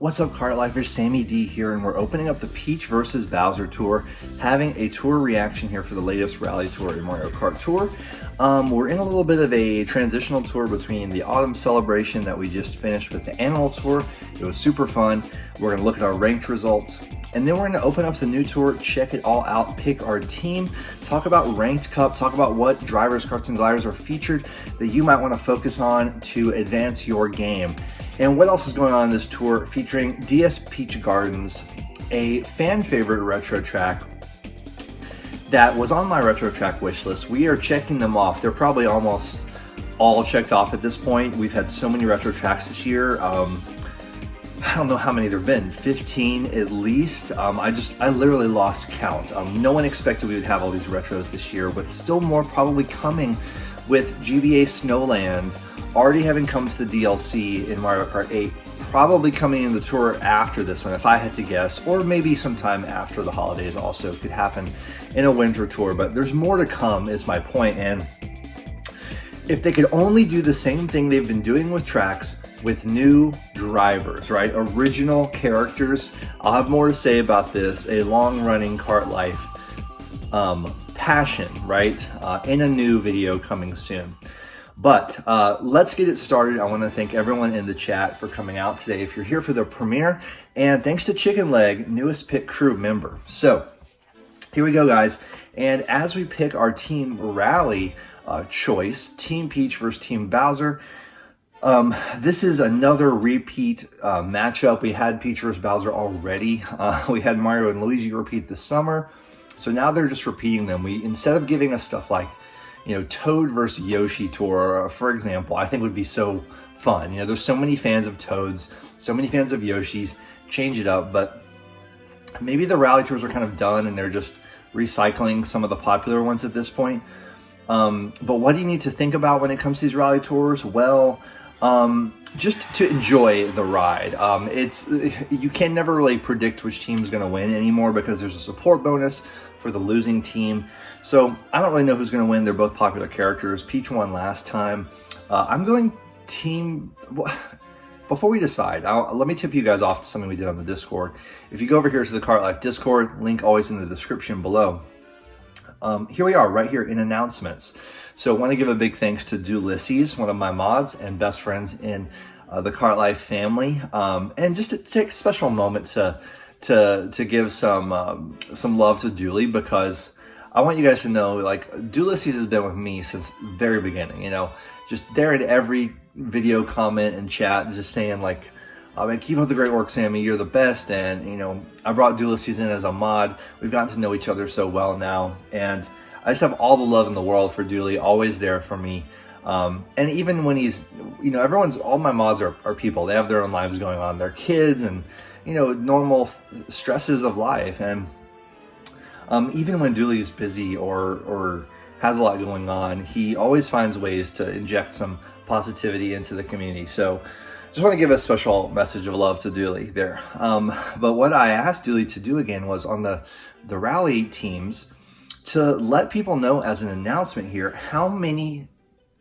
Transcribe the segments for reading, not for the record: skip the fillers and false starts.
What's up, Kart Lifers? Sammy D here, and we're opening up the Peach versus Bowser Tour, having a tour reaction here for the latest Rally Tour in Mario Kart Tour. We're in a little bit of a transitional tour between the autumn celebration that we just finished with the annual tour. It was super fun. We're going to look at our ranked results, and then we're going to open up the new tour, check it all out, pick our team, talk about Ranked Cup, talk about what drivers, karts, and gliders are featured that you might want to focus on to advance your game. And what else is going on in this tour, featuring DS Peach Gardens, a fan favorite retro track that was on my retro track wish list. We are checking them off. They're probably almost all checked off at this point. We've had so many retro tracks this year. I don't know how many there have been, 15 at least. I literally lost count. No one expected we would have all these retros this year, with still more probably coming with GBA Snowland already having come to the DLC in Mario Kart 8, probably coming in the tour after this one, if I had to guess, or maybe sometime after the holidays also could happen in a winter tour, but there's more to come is my point. And if they could only do the same thing they've been doing with tracks with new drivers, right? Original characters. I'll have more to say about this, a long-running Kart Life passion, right? In a new video coming soon. But let's get it started. I want to thank everyone in the chat for coming out today if you're here for the premiere, and thanks to Chicken Leg, newest Pit Crew member. So here we go, guys, and as we pick our team rally choice, Team Peach versus Team Bowser, this is another repeat matchup. We had Peach versus Bowser already. We had Mario and Luigi repeat this summer, so now they're just repeating them. Instead of giving us stuff like, you know, Toad versus Yoshi tour, for example, I think would be so fun. You know, there's so many fans of Toads, so many fans of Yoshis. Change it up, but maybe the rally tours are kind of done and they're just recycling some of the popular ones at this point. But what do you need to think about when it comes to these rally tours? Well, just to enjoy the ride. You can never really predict which team's going to win anymore because there's a support bonus for the losing team. So I don't really know who's going to win. They're both popular characters. Peach won last time. I'm going team... Before we decide, let me tip you guys off to something we did on the Discord. If you go over here to the Kart Life Discord, link always in the description below. Here we are, right here in announcements. So I want to give a big thanks to Ulysses, one of my mods and best friends in the Kart Life family. And just to take a special moment to give some love to Dooley, because I want you guys to know, like, Ulysses has been with me since the very beginning, you know, just there in every video comment and chat, just saying like, keep up the great work, Sammy, you're the best. And, you know, I brought Ulysses in as a mod. We've gotten to know each other so well now, and I just have all the love in the world for Dooley, always there for me. And even when he's, you know, all my mods are people. They have their own lives going on. They're kids and, you know, normal stresses of life. And even when Dooley's busy or has a lot going on, he always finds ways to inject some positivity into the community. So just want to give a special message of love to Dooley there. But what I asked Dooley to do again was on the rally teams to let people know as an announcement here how many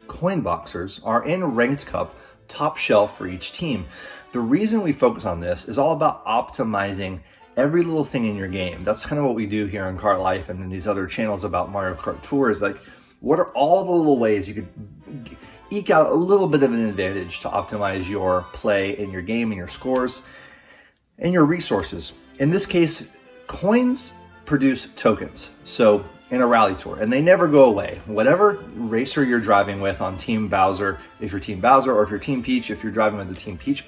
coin boxers are in Ranked Cup top shelf for each team. The reason we focus on this is all about optimizing every little thing in your game. That's kind of what we do here on Kart Life and in these other channels about Mario Kart Tour, is like, what are all the little ways you could eke out a little bit of an advantage to optimize your play in your game and your scores and your resources. In this case, coins produce tokens. So in a rally tour, and they never go away. Whatever racer you're driving with on Team Bowser, if you're Team Bowser, or if you're Team Peach, if you're driving with the Team Peach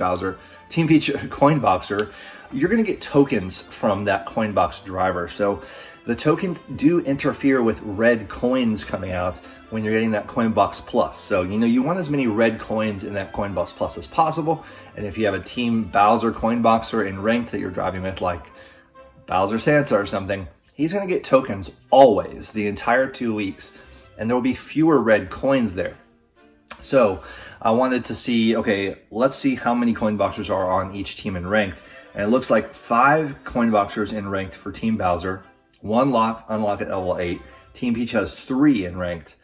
coin boxer, you're going to get tokens from that coin box driver. So the tokens do interfere with red coins coming out when you're getting that coin box plus. So, you know, you want as many red coins in that coin box plus as possible. And if you have a Team Bowser coin boxer in ranked that you're driving with, like Bowser Santa or something, he's going to get tokens always, the entire 2 weeks, and there will be fewer red coins there. So I wanted to see, okay, let's see how many coin boxers are on each team in ranked. And it looks like 5 coin boxers in ranked for Team Bowser, 1 unlock at level 8. Team Peach has 3 in ranked.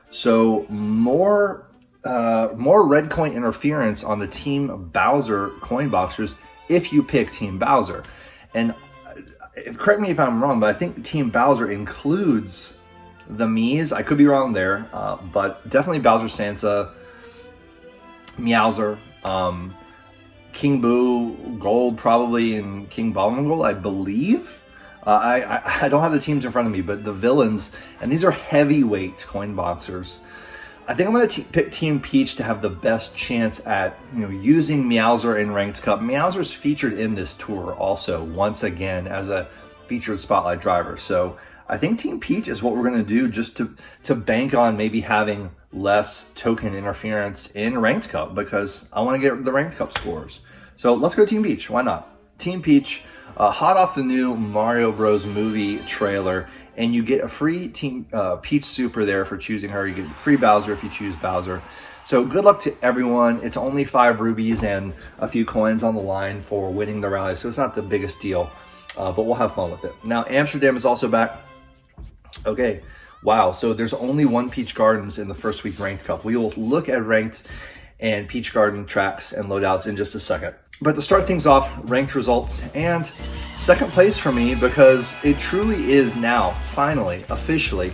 So more red coin interference on the Team Bowser coin boxers if you pick Team Bowser. And correct me if I'm wrong, but I think Team Bowser includes the Miis. I could be wrong there, but definitely Bowser Santa, Meowser, King Boo Gold probably, and King Ballman Gold, I believe. I don't have the teams in front of me, but the villains, and these are heavyweight coin boxers. I think I'm going to pick Team Peach to have the best chance at using Meowser in Ranked Cup. Meowser's featured in this tour also, once again, as a featured spotlight driver. So I think Team Peach is what we're going to do, just to bank on maybe having less token interference in Ranked Cup, because I want to get the Ranked Cup scores. So let's go Team Peach. Why not? Team Peach, hot off the new Mario Bros. Movie trailer, and you get a free Team Peach Super there for choosing her. You get free Bowser if you choose Bowser. So good luck to everyone. It's only 5 rubies and a few coins on the line for winning the rally, so it's not the biggest deal, but we'll have fun with it. Now, Amsterdam is also back. Okay, wow, so there's only 1 Peach Gardens in the first week Ranked Cup. We will look at Ranked and Peach Garden tracks and loadouts in just a second. But to start things off, Ranked results, and second place for me, because it truly is now, finally, officially,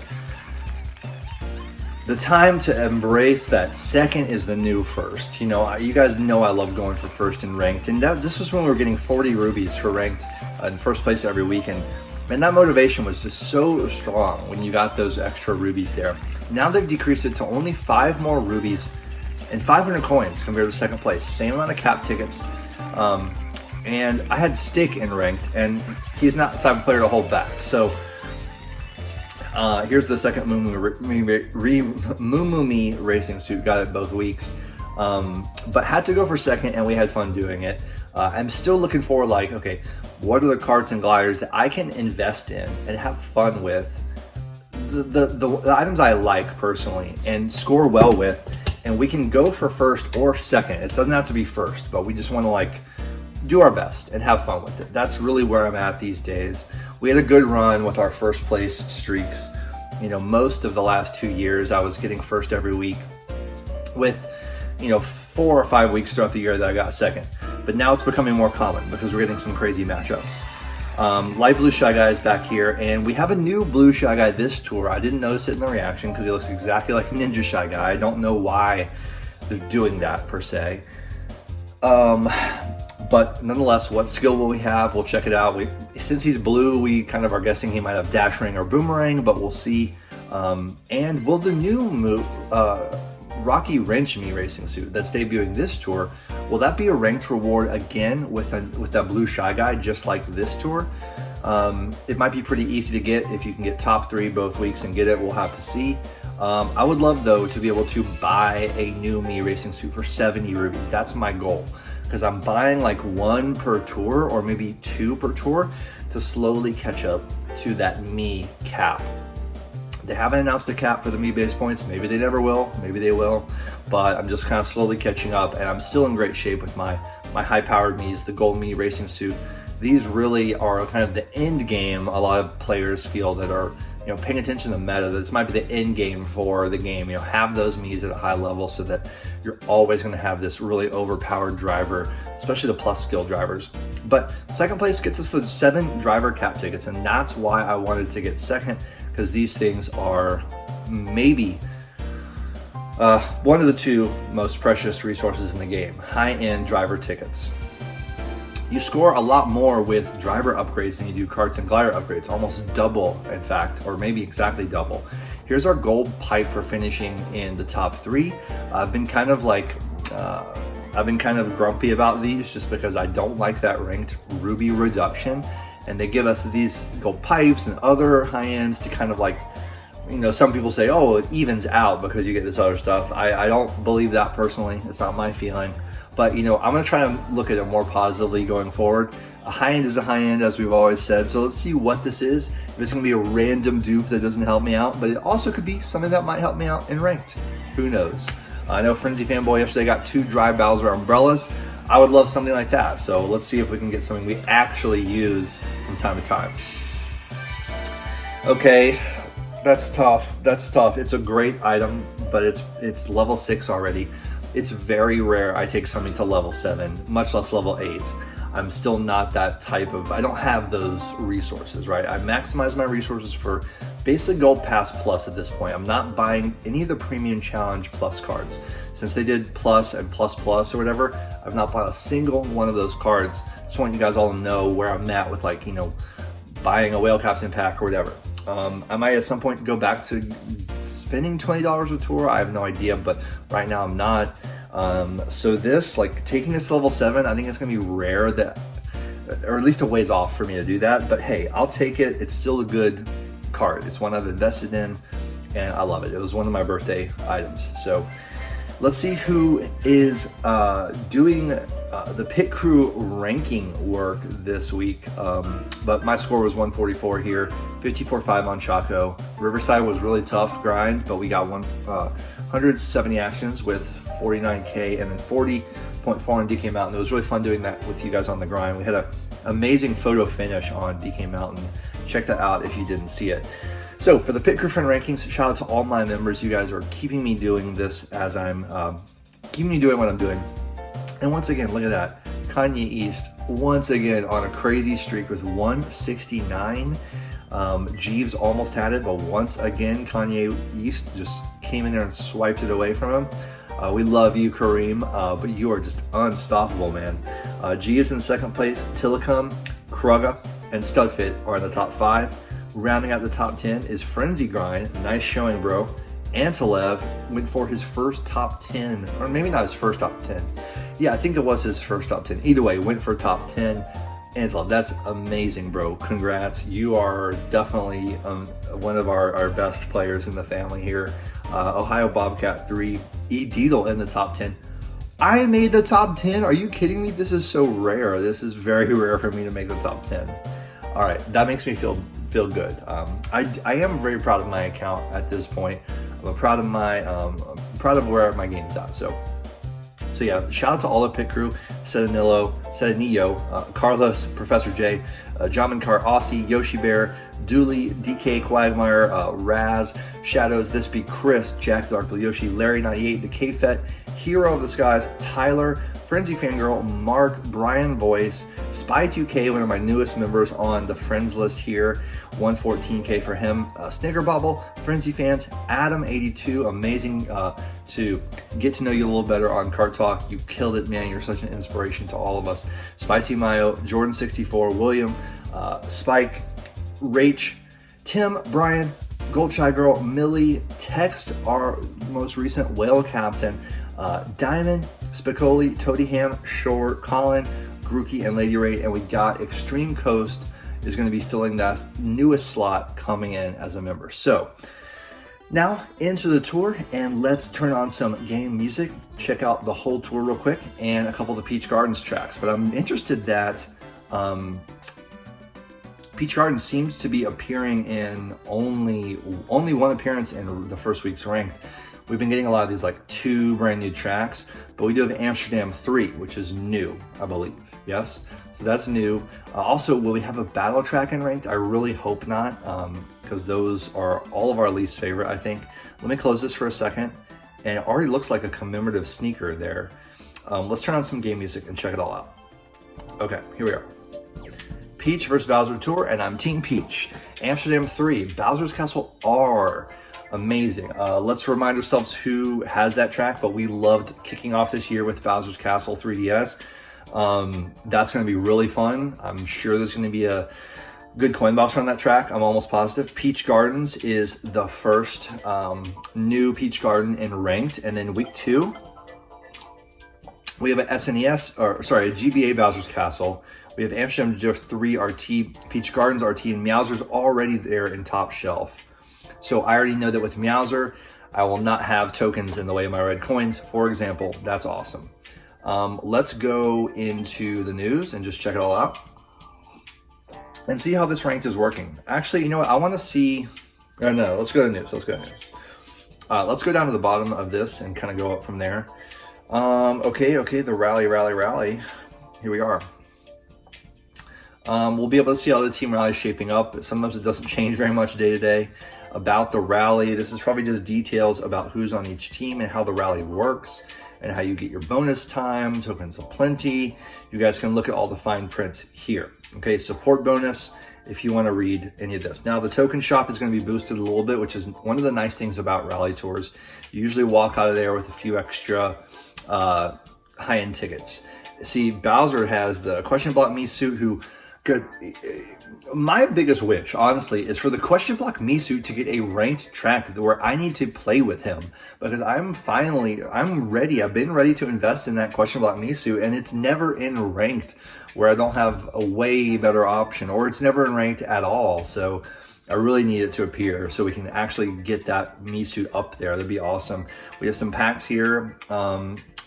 the time to embrace that second is the new first. You guys know I love going for first in Ranked, and this was when we were getting 40 rubies for Ranked in first place every week, and that motivation was just so strong when you got those extra rubies there. Now they've decreased it to only 5 more rubies and 500 coins compared to second place. Same amount of cap tickets. And I had Stick in Ranked, and he's not the type of player to hold back. So here's the second Moo Me racing suit. Got it both weeks, but had to go for second, and we had fun doing it. I'm still looking for, okay, what are the karts and gliders that I can invest in and have fun with, the items I like personally and score well with, and we can go for first or second. It doesn't have to be first, but we just want to do our best and have fun with it. That's really where I'm at these days. We had a good run with our first place streaks. Most of the last 2 years I was getting first every week, with 4 or 5 weeks throughout the year that I got second. But now it's becoming more common because we're getting some crazy matchups. Light Blue Shy Guy is back here, and we have a new Blue Shy Guy this tour. I didn't notice it in the reaction because he looks exactly like a Ninja Shy Guy. I don't know why they're doing that per se. But nonetheless, what skill will we have? We'll check it out. Since he's blue, we kind of are guessing he might have Dash Ring or Boomerang, but we'll see. And will the new Rocky Wrench Me racing suit that's debuting this tour, will that be a ranked reward again with that Blue Shy Guy, just like this tour? It might be pretty easy to get if you can get top 3 both weeks and get it. We'll have to see. I would love, though, to be able to buy a new Me racing suit for 70 rubies. That's my goal, because I'm buying 1 per tour or maybe 2 per tour to slowly catch up to that Me cap. They haven't announced a cap for the Me base points. Maybe they never will. Maybe they will. But I'm just kind of slowly catching up, and I'm still in great shape with my high-powered Miis, the Gold Me racing suit. These really are kind of the end game. A lot of players feel that are paying attention to meta, that this might be the end game for the game. Have those Miis at a high level so that you're always going to have this really overpowered driver, especially the plus skill drivers. But second place gets us the 7 driver cap tickets, and that's why I wanted to get second, because these things are maybe one of the 2 most precious resources in the game. High-end driver tickets. You score a lot more with driver upgrades than you do karts and glider upgrades, almost double, in fact, or maybe exactly double. Here's our gold pipe for finishing in the top 3. I've been kind of grumpy about these just because I don't like that ranked ruby reduction, and they give us these gold pipes and other high ends to kind of some people say, oh, it evens out because you get this other stuff. I don't believe that personally. It's not my feeling. But, I'm going to try to look at it more positively going forward. A high end is a high end, as we've always said. So let's see what this is. If it's going to be a random dupe that doesn't help me out, but it also could be something that might help me out in ranked. Who knows? I know Frenzy Fanboy yesterday got 2 dry Bowser umbrellas. I would love something like that. So let's see if we can get something we actually use from time to time. Okay, that's tough. It's a great item, but it's level 6 already. It's very rare I take something to level 7, much less level 8. I'm still not that type of, I don't have those resources, right? I maximize my resources for basically Gold Pass Plus at this point. I'm not buying any of the Premium Challenge Plus cards. Since they did Plus and Plus Plus or whatever, I've not bought a single one of those cards. Just want you guys all to know where I'm at with, like, you know, buying a Whale Captain pack or whatever. I might at some point go back to spending $20 a tour. I have no idea, but right now I'm not. So this, like, taking this to level 7, I think it's gonna be rare that, or at least a ways off for me to do that, but hey, I'll take it. It's still a good card. It's one I've invested in and I love it. It was one of my birthday items. So let's see who is doing the pit crew ranking work this week. But my score was 144 here, 54.5 on Chaco. Riverside was really tough grind, but we got 170 actions with 49K and then 40.4 on DK Mountain. It was really fun doing that with you guys on the grind. We had an amazing photo finish on DK Mountain. Check that out if you didn't see it. So for the Pit Crew Friend Rankings, shout out to all my members. You guys are keeping me doing this as I'm keeping me doing what I'm doing. And once again, look at that. Kanye East, once again, on a crazy streak with 169. Jeeves almost had it, but once again, Kanye East just came in there and swiped it away from him. We love you, Kareem, but you are just unstoppable, man. Jeeves in second place, Tillicum, Krugga, and Studfit are in the top 5. Rounding out the top 10 is Frenzy Grind. Nice showing, bro. Antilev went for his first top 10, or maybe not his first top 10. Yeah, I think it was his first top 10. Either way, went for top 10. Antilev, that's amazing, bro. Congrats. You are definitely one of our best players in the family here. Ohio Bobcat 3, E. Deedle in the top 10. I made the top 10? Are you kidding me? This is so rare. This is very rare for me to make the top 10. All right, that makes me feel good. I am very proud of my account at this point. I'm proud of my proud of where my game's at. So yeah, shout out to all the pit crew: Sedanillo, Carlos, Professor J, John Car, Aussie, Yoshi Bear, Dooley, DK, Quagmire, Raz, Shadows, This Be Chris, Jack Dark Blue Yoshi, Larry 98, the K-Fet, Hero of the Skies, Tyler, Frenzy Fangirl, Mark, Brian Voice, Spy2K, one of my newest members on the friends list here, 114K for him, Snicker Bubble, Frenzy Fans, Adam82, amazing to get to know you a little better on Kart Talk. You killed it, man. You're such an inspiration to all of us. Spicy Mayo, Jordan64, William, Spike, Rach, Tim, Brian, Gold Shy Girl, Millie, Text, our most recent Whale Captain, Diamond, Spicoli, Toady Ham, Shore, Colin, Grookey, and Lady Ray, and we got Extreme Coast is going to be filling that newest slot coming in as a member. So now into the tour, and let's turn on some game music, check out the whole tour real quick, and a couple of the Peach Gardens tracks. But I'm interested that Peach Gardens seems to be appearing in only one appearance in the first week's ranked. We've been getting a lot of these like 2 brand new tracks, but we do have Amsterdam 3, which is new, I believe. Yes, so that's new. Also, will we have a battle track in ranked? I really hope not, because those are all of our least favorite, I think. Let me close this for a second, and it already looks like a commemorative sneaker there. Let's turn on some game music and check it all out. Okay, here we are. Peach versus Bowser Tour, and I'm Team Peach. Amsterdam 3, Bowser's Castle R. Amazing. Let's remind ourselves who has that track, but we loved kicking off this year with Bowser's Castle 3DS. That's going to be really fun. I'm sure there's going to be a good coin box on that track. I'm almost positive. Peach Gardens is the first new Peach Garden in ranked, and then week 2 we have an SNES, or sorry, a GBA Bowser's Castle. We have Amsterdam Drift 3 RT, Peach Gardens RT, and Meowser's already there in top shelf. So I already know that with Meowser, I will not have tokens in the way of my red coins, for example. That's awesome. Let's go into the news and just check it all out and see how this ranked is working. Actually, you know what? I want to see, no, let's go to news. Let's go to news. Let's go down to the bottom of this and kind of go up from there. Okay, the rally. Here we are. We'll be able to see how the team rally is shaping up. Sometimes it doesn't change very much day to day. About the rally, this is probably just details about who's on each team and how the rally works. and how you get your bonus time, tokens aplenty. You guys can look at all the fine print here. Okay, support bonus if you want to read any of this. Now the token shop is going to be boosted a little bit, which is one of the nice things about rally tours. You usually walk out of there with a few extra high-end tickets. See, Bowser has the question block me suit, who could, my biggest wish, honestly, is for the question block me suit to get a ranked track where I need to play with him, because I'm ready. I've been ready to invest in that question block me suit, and it's never in ranked where I don't have a way better option, or it's never in ranked at all. So I really need it to appear so we can actually get that me suit up there. That'd be awesome. We have some packs here.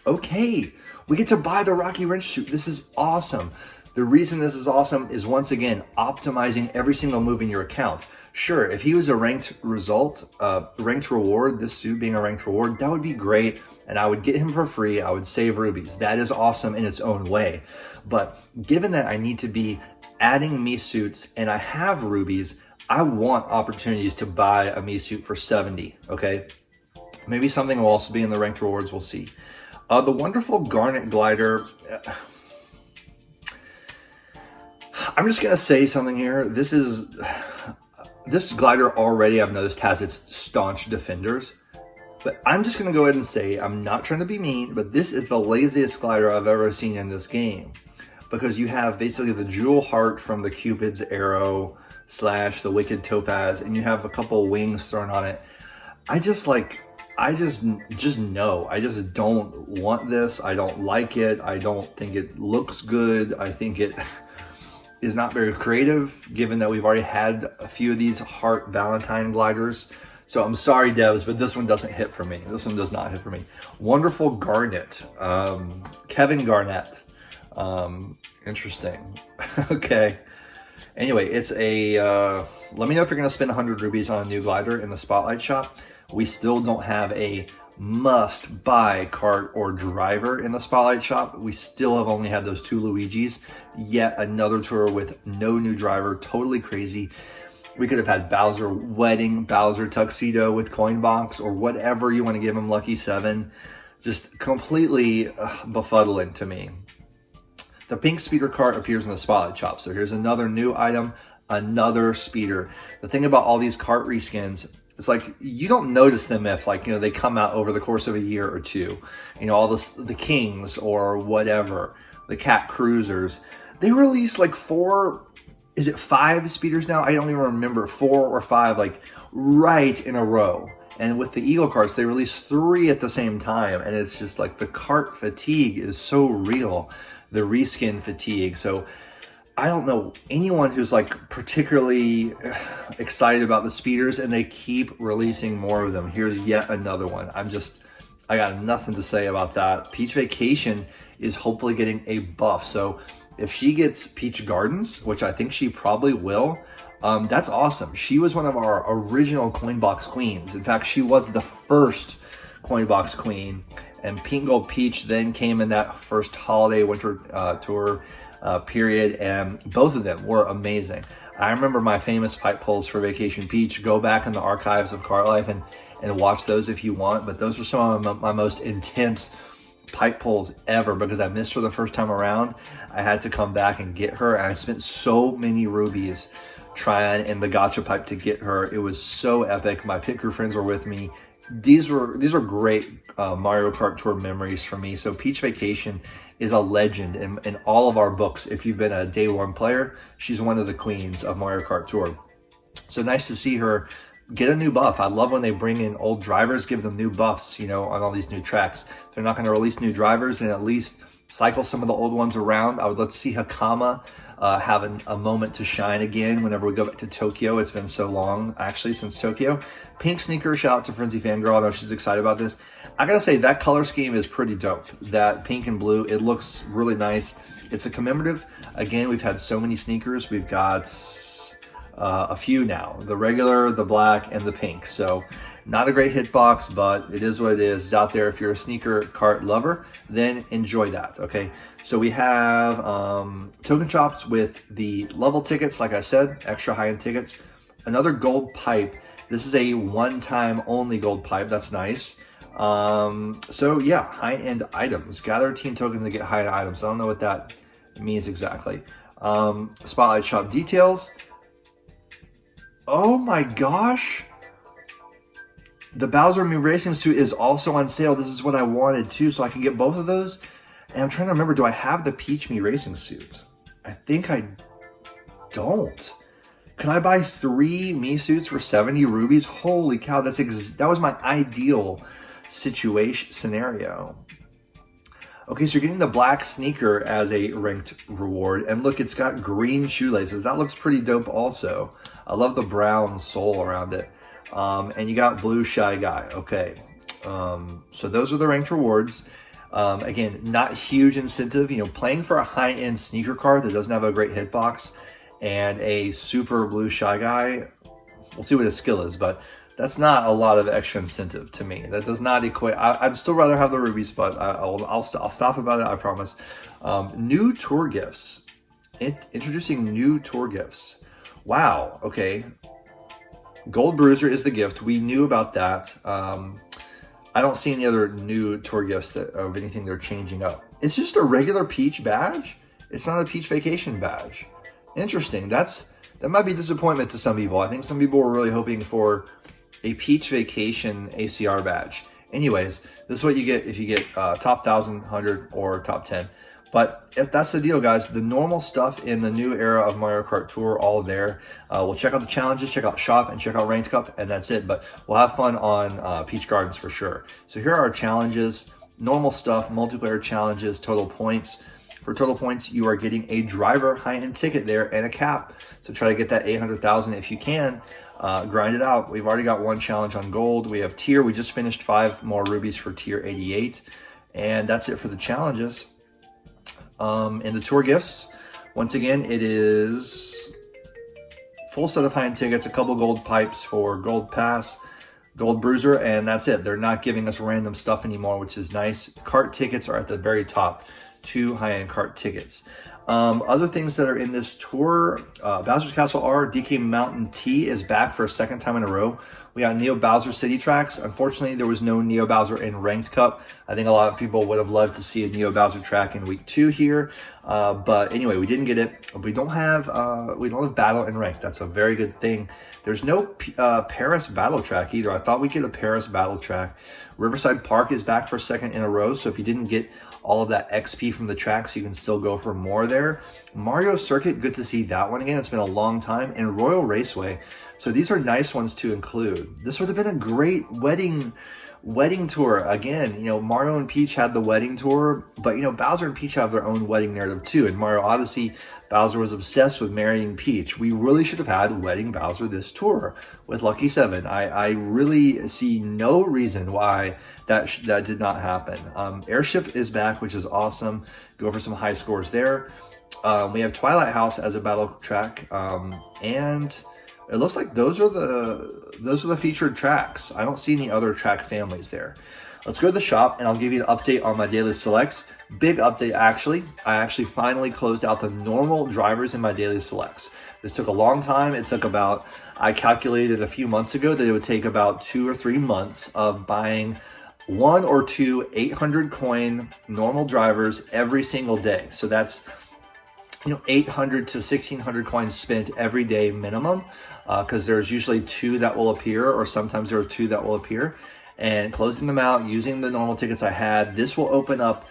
Okay, we get to buy the Rocky Wrench suit. This is awesome. The reason this is awesome is, once again, optimizing every single move in your account. Sure, if he was a ranked ranked reward, this suit being a ranked reward, that would be great, and I would get him for free. I would save rubies. That is awesome in its own way. But given that I need to be adding me suits and I have rubies, I want opportunities to buy a me suit for 70, okay? Maybe something will also be in the ranked rewards, we'll see. The wonderful Garnet Glider, I'm just gonna say something here. This glider already, I've noticed, has its staunch defenders, but I'm just gonna go ahead and say, I'm not trying to be mean, but this is the laziest glider I've ever seen in this game, because you have basically the Jewel Heart from the Cupid's Arrow / the Wicked Topaz, and you have a couple wings thrown on it. I just don't want this. I don't like it. I don't think it looks good. I think it is not very creative, given that we've already had a few of these Heart Valentine gliders. So I'm sorry, devs, but this one doesn't hit for me. This one does not hit for me. Wonderful Garnet, Kevin Garnett. Interesting. Okay. Anyway, it's a, let me know if you're going to spend 100 rubies on a new glider in the Spotlight shop. We still don't have a must-buy cart or driver in the Spotlight shop. We still have only had those two Luigis. Yet another tour with no new driver. Totally crazy. We could have had Bowser Wedding, Bowser Tuxedo with Coin Box, or whatever you want to give him, Lucky 7. Just completely befuddling to me. The pink speeder cart appears in the Spotlight shop. So here's another new item, another speeder. The thing about all these cart reskins, it's like you don't notice them if, like, you know, they come out over the course of a year or two. You know, all the Kings or whatever, the Cat Cruisers. They release like 5 speeders now? I don't even remember, 4 or 5, like right in a row. And with the Eagle carts, they release 3 at the same time. And it's just like the cart fatigue is so real, the reskin fatigue. So I don't know anyone who's like particularly excited about the speeders, and they keep releasing more of them. Here's yet another one. I got nothing to say about that. Peach Vacation is hopefully getting a buff. So if she gets Peach Gardens, which I think she probably will, that's awesome. She was one of our original Coin Box queens. In fact, she was the first Coin Box queen, and Pink Gold Peach then came in that first holiday winter tour period, and both of them were amazing. I remember my famous pipe pulls for Vacation Peach. Go back in the archives of Cart Life and watch those if you want, but those were some of my most intense pipe pulls ever, because I missed her the first time around. I had to come back and get her, and I spent so many rubies trying in the gotcha pipe to get her. It was so epic. My pit crew friends were with me. These are great Mario Kart Tour memories for me. So Peach Vacation is a legend in all of our books. If you've been a day one player, she's one of the queens of Mario Kart Tour. So nice to see her get a new buff. I love when they bring in old drivers, give them new buffs, you know, on all these new tracks. If they're not going to release new drivers, then at least cycle some of the old ones around. I would love to see Hakama having a moment to shine again whenever we go back to Tokyo. It's been so long, actually, since Tokyo. Pink sneaker, shout out to Frenzy Fangirl. I know she's excited about this. I gotta say, that color scheme is pretty dope. That pink and blue, it looks really nice. It's a commemorative. Again, we've had so many sneakers. We've got a few now. The regular, the black, and the pink. So not a great hitbox, but it is what it is. It's out there. If you're a sneaker cart lover, then enjoy that, okay? So we have token shops with the level tickets, like I said, extra high-end tickets. Another gold pipe. This is a one-time only gold pipe. That's nice. So yeah, high-end items. Gather team tokens to get high-end items. I don't know what that means exactly. Spotlight shop details. Oh my gosh. The Bowser Me Racing suit is also on sale. This is what I wanted too, so I can get both of those. And I'm trying to remember, do I have the Peach Me Racing suit? I think I don't. Can I buy 3 Me suits for 70 rubies? Holy cow, that was my ideal scenario. Okay, so you're getting the black sneaker as a ranked reward. And look, it's got green shoelaces. That looks pretty dope also. I love the brown sole around it. And you got blue Shy Guy. Okay, so those are the ranked rewards. Again, not huge incentive. You know, playing for a high-end sneaker card that doesn't have a great hitbox and a super blue Shy Guy, we'll see what his skill is, but that's not a lot of extra incentive to me. That does not equate. I'd still rather have the rubies, but I'll stop about it, I promise. New tour gifts. Introducing new tour gifts. Wow, okay. Gold Bruiser is the gift. We knew about that. I don't see any other new tour gifts of anything they're changing up. It's just a regular Peach badge. It's not a Peach Vacation badge. Interesting. That might be a disappointment to some people. I think some people were really hoping for a Peach Vacation ACR badge. Anyways, this is what you get if you get top 1,000, 100, or top 10. But if that's the deal, guys, the normal stuff in the new era of Mario Kart Tour, all there. We'll check out the challenges, check out Shop, and check out Ranked Cup, and that's it. But we'll have fun on Peach Gardens for sure. So here are our challenges, normal stuff, multiplayer challenges, total points. For total points, you are getting a driver high-end ticket there and a cap. So try to get that 800,000 if you can. Grind it out. We've already got 1 challenge on gold. We have tier. We just finished 5 more rubies for tier 88. And that's it for the challenges. In the tour gifts, once again, it is full set of high-end tickets, a couple gold pipes for gold pass, gold bruiser, and that's it. They're not giving us random stuff anymore, which is nice. Kart tickets are at the very top. 2 high-end Kart tickets. Other things that are in this tour, Bowser's Castle R, DK Mountain T is back for a 2nd time in a row. We got Neo Bowser City tracks. Unfortunately, there was no Neo Bowser in Ranked Cup. I think a lot of people would have loved to see a Neo Bowser track in week 2 here. But anyway, we didn't get it. We don't have battle in Ranked. That's a very good thing. There's no Paris battle track either. I thought we'd get a Paris battle track. Riverside Park is back for 2nd in a row. So if you didn't get all of that XP from the tracks, you can still go for more there. Mario Circuit, good to see that one again. It's been a long time. And Royal Raceway. So these are nice ones to include. This would have been a great wedding tour. Again, you know, Mario and Peach had the wedding tour, but you know, Bowser and Peach have their own wedding narrative too. In Mario Odyssey, Bowser was obsessed with marrying Peach. We really should have had Wedding Bowser this tour with Lucky 7. I really see no reason why that did not happen. Airship is back, which is awesome. Go for some high scores there. We have Twilight House as a battle track, and it looks like those are the featured tracks. I don't see any other track families there. Let's go to the shop and I'll give you an update on my daily selects. Big update actually. I actually finally closed out the normal drivers in my daily selects. This took a long time. It took about, I calculated a few months ago that it would take about 2 or 3 months of buying 1 or 2 800 coin normal drivers every single day. So that's 800 to 1600 coins spent every day minimum, because there's usually 2 that will appear, or sometimes there are 2 that will appear, and closing them out using the normal tickets I had. This will open up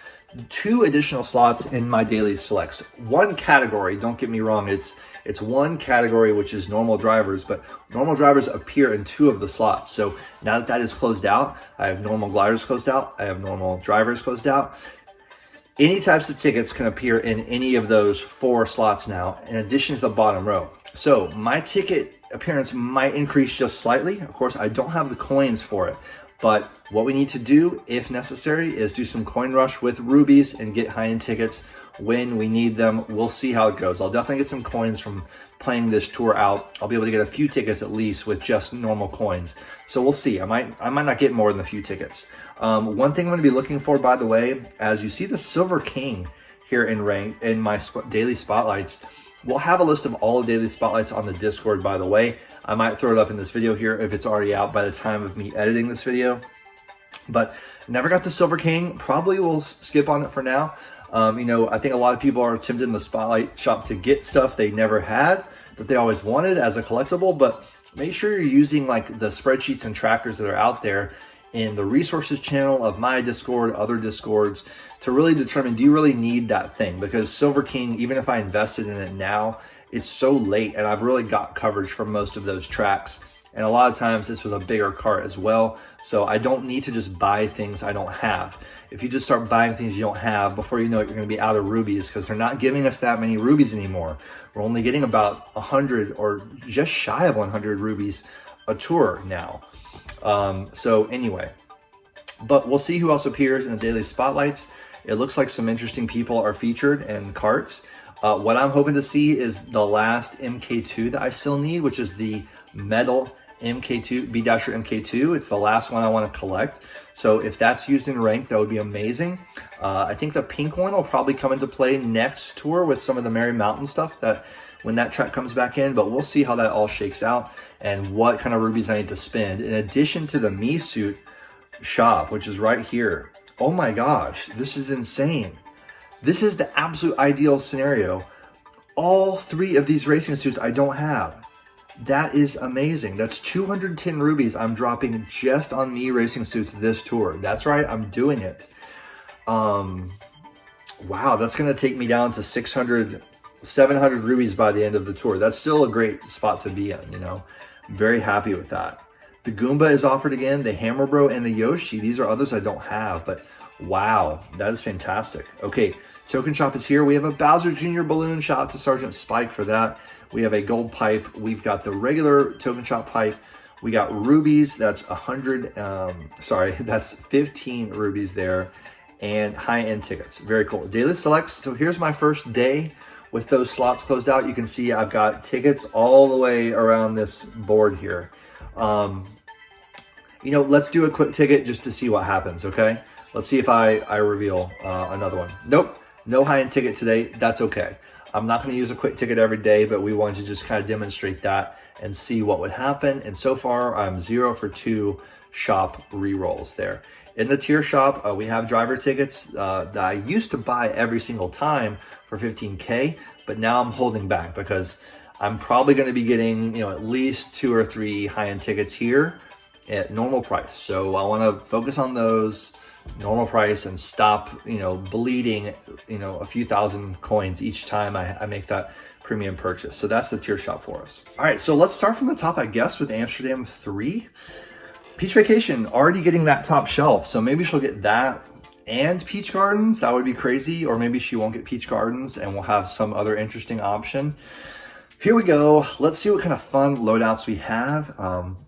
2 additional slots in my daily selects. 1 category, don't get me wrong, it's 1 category, which is normal drivers, but normal drivers appear in 2 of the slots. So now that is closed out, I have normal gliders closed out, I have normal drivers closed out. Any types of tickets can appear in any of those 4 slots now, in addition to the bottom row. So my ticket appearance might increase just slightly. Of course, I don't have the coins for it, but what we need to do, if necessary, is do some coin rush with rubies and get high-end tickets when we need them. We'll see how it goes. I'll definitely get some coins from playing this tour out. I'll be able to get a few tickets at least with just normal coins. So we'll see. I might not get more than a few tickets. One thing I'm going to be looking for, by the way, as you see the Silver King here in my daily spotlights, we'll have a list of all the daily spotlights on the Discord, by the way. I might throw it up in this video here if it's already out by the time of me editing this video. But never got the Silver King. Probably will skip on it for now. You know, I think a lot of people are tempted in the Spotlight shop to get stuff they never had, that they always wanted as a collectible, but make sure you're using like the spreadsheets and trackers that are out there in the resources channel of my Discord, other Discords, to really determine, do you really need that thing? Because Silver King, even if I invested in it now, it's so late and I've really got coverage for most of those tracks. And a lot of times it's with a bigger cart as well. So I don't need to just buy things I don't have. If you just start buying things you don't have, before you know it, you're gonna be out of rubies, because they're not giving us that many rubies anymore. We're only getting about 100 or just shy of 100 rubies a tour now. So anyway, but we'll see who else appears in the daily spotlights. It looks like some interesting people are featured in carts. What I'm hoping to see is the last MK2 that I still need, which is the metal MK2, B-Dasher MK2. It's the last one I want to collect. So if that's used in rank, that would be amazing. I think the pink one will probably come into play next tour with some of the Merry Mountain stuff, that when that track comes back in, but we'll see how that all shakes out and what kind of rubies I need to spend. In addition to the Me Suit shop, which is right here. Oh my gosh, this is insane. This is the absolute ideal scenario. All 3 of these racing suits I don't have. That is amazing. That's 210 rubies I'm dropping just on Me racing suits this tour. That's right, I'm doing it. Wow, that's gonna take me down to 600, 700 rubies by the end of the tour. That's still a great spot to be in, you know. I'm very happy with that. The Goomba is offered again, the Hammer Bro and the Yoshi. These are others I don't have, but wow, that is fantastic. Okay, token shop is here. We have a Bowser Jr. balloon. Shout out to Sergeant Spike for that. We have a gold pipe. We've got the regular token shop pipe. We got rubies. That's 100. That's 15 rubies there, and high-end tickets. Very cool. Daily selects. So here's my first day with those slots closed out. You can see I've got tickets all the way around this board here. You know, let's do a quick ticket just to see what happens. Okay. Let's see if I reveal another one. Nope. No high-end ticket today. That's okay. I'm not going to use a quick ticket every day, but we wanted to just kind of demonstrate that and see what would happen. And so far, I'm 0 for 2 shop re-rolls there. In the tier shop, we have driver tickets that I used to buy every single time for 15K, but now I'm holding back because I'm probably going to be getting, you know, at least 2 or 3 high-end tickets here at normal price. So I want to focus on those normal price and stop, you know, bleeding, you know, a few thousand coins each time I make that premium purchase. So that's the tier shop for us. All right, so let's start from the top, I guess, with Amsterdam 3. Peach Vacation, already getting that top shelf. So maybe she'll get that and Peach Gardens. That would be crazy. Or maybe she won't get Peach Gardens and we'll have some other interesting option. Here we go. Let's see what kind of fun loadouts we have.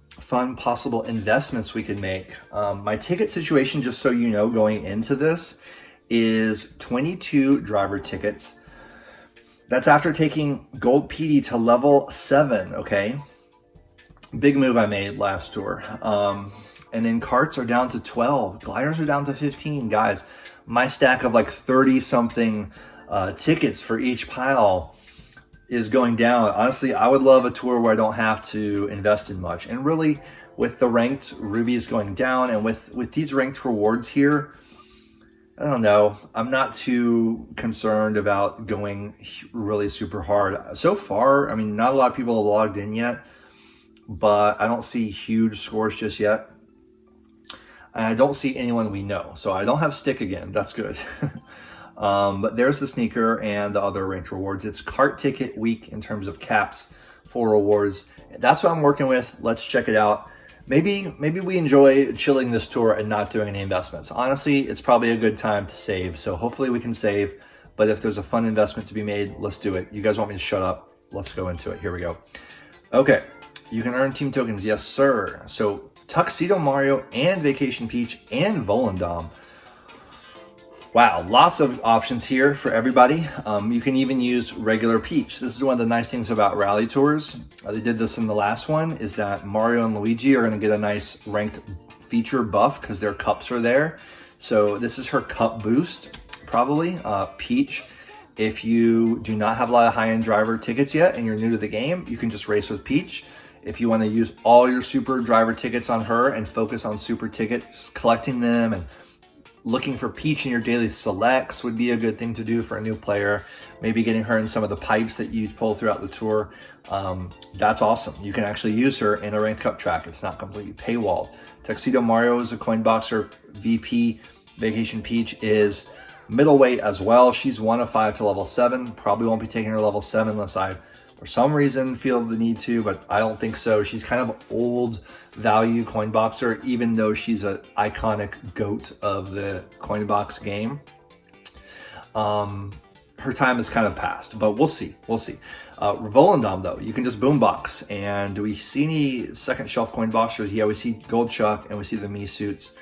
Fun possible investments we could make. My ticket situation, just so you know, going into this is 22 driver tickets. That's after taking Gold PD to level 7, okay? Big move I made last tour. And then carts are down to 12. Gliders are down to 15. Guys, my stack of like 30 something tickets for each pile is going down. Honestly, I would love a tour where I don't have to invest in much. And really, with the ranked rubies going down and with these ranked rewards here, I don't know. I'm not too concerned about going really super hard. So far, I mean, not a lot of people have logged in yet, but I don't see huge scores just yet. And I don't see anyone we know. So I don't have stick again. That's good. But there's the sneaker and the other ranked rewards. It's cart ticket week in terms of caps for rewards. That's what I'm working with. Let's check it out. Maybe we enjoy chilling this tour and not doing any investments. Honestly, it's probably a good time to save. So hopefully we can save. But if there's a fun investment to be made, let's do it. You guys want me to shut up? Let's go into it. Here we go. Okay, you can earn team tokens. Yes, sir. So Tuxedo Mario and Vacation Peach and Volendam. Wow, lots of options here for everybody. You can even use regular Peach. This is one of the nice things about rally tours. They did this in the last one, is that Mario and Luigi are gonna get a nice ranked feature buff because their cups are there. So this is her cup boost, probably. Peach, if you do not have a lot of high-end driver tickets yet and you're new to the game, you can just race with Peach. If you want to use all your super driver tickets on her and focus on super tickets, collecting them and looking for Peach in your daily selects would be a good thing to do for a new player. Maybe getting her in some of the pipes that you pull throughout the tour. That's awesome. You can actually use her in a ranked cup track. It's not completely paywalled. Tuxedo Mario is a coin boxer. VP Vacation Peach is middleweight as well. She's 1 of 5 to level 7. Probably won't be taking her level 7 unless I, for some reason, feel the need to, but I don't think so. She's kind of old value coin boxer, even though she's an iconic GOAT of the coin box game. Her time is kind of past, but we'll see. We'll see. Volendam, though, you can just boombox. And do we see any second shelf coin boxers? Yeah, we see Gold Chuck and we see the Me suits.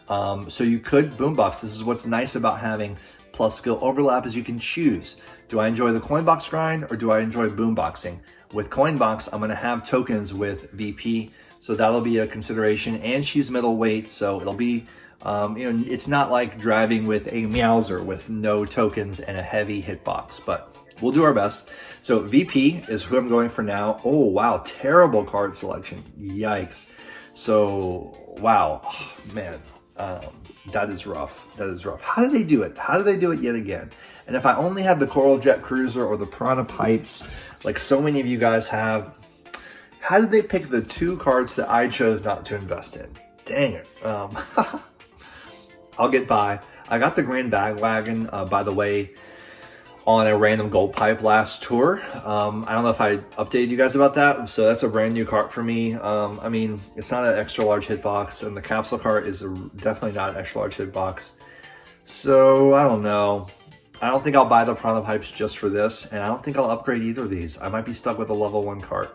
So you could boombox. This is what's nice about having plus skill overlap is you can choose. Do I enjoy the coin box grind or do I enjoy boomboxing? With coin box, I'm going to have tokens with VP, so that'll be a consideration. And she's middleweight, so it'll be it's not like driving with a Meowser with no tokens and a heavy hitbox, but we'll do our best. So VP is who I'm going for now. Oh, wow. Terrible card selection. Yikes. So, wow. Oh, man, that is rough. That is rough. How did they do it? How did they do it yet again? And if I only had the Coral Jet Cruiser or the Piranha Pipes, like so many of you guys have, how did they pick the 2 cards that I chose not to invest in? Dang it. I'll get by. I got the Grand Bagwagon, by the way, on a random gold pipe last tour. I don't know if I updated you guys about that, so that's a brand new cart for me. I mean, it's not an extra large hitbox, and the capsule cart is definitely not an extra large hitbox. So, I don't know. I don't think I'll buy the Piranha Pipes just for this, and I don't think I'll upgrade either of these. I might be stuck with a level 1 cart.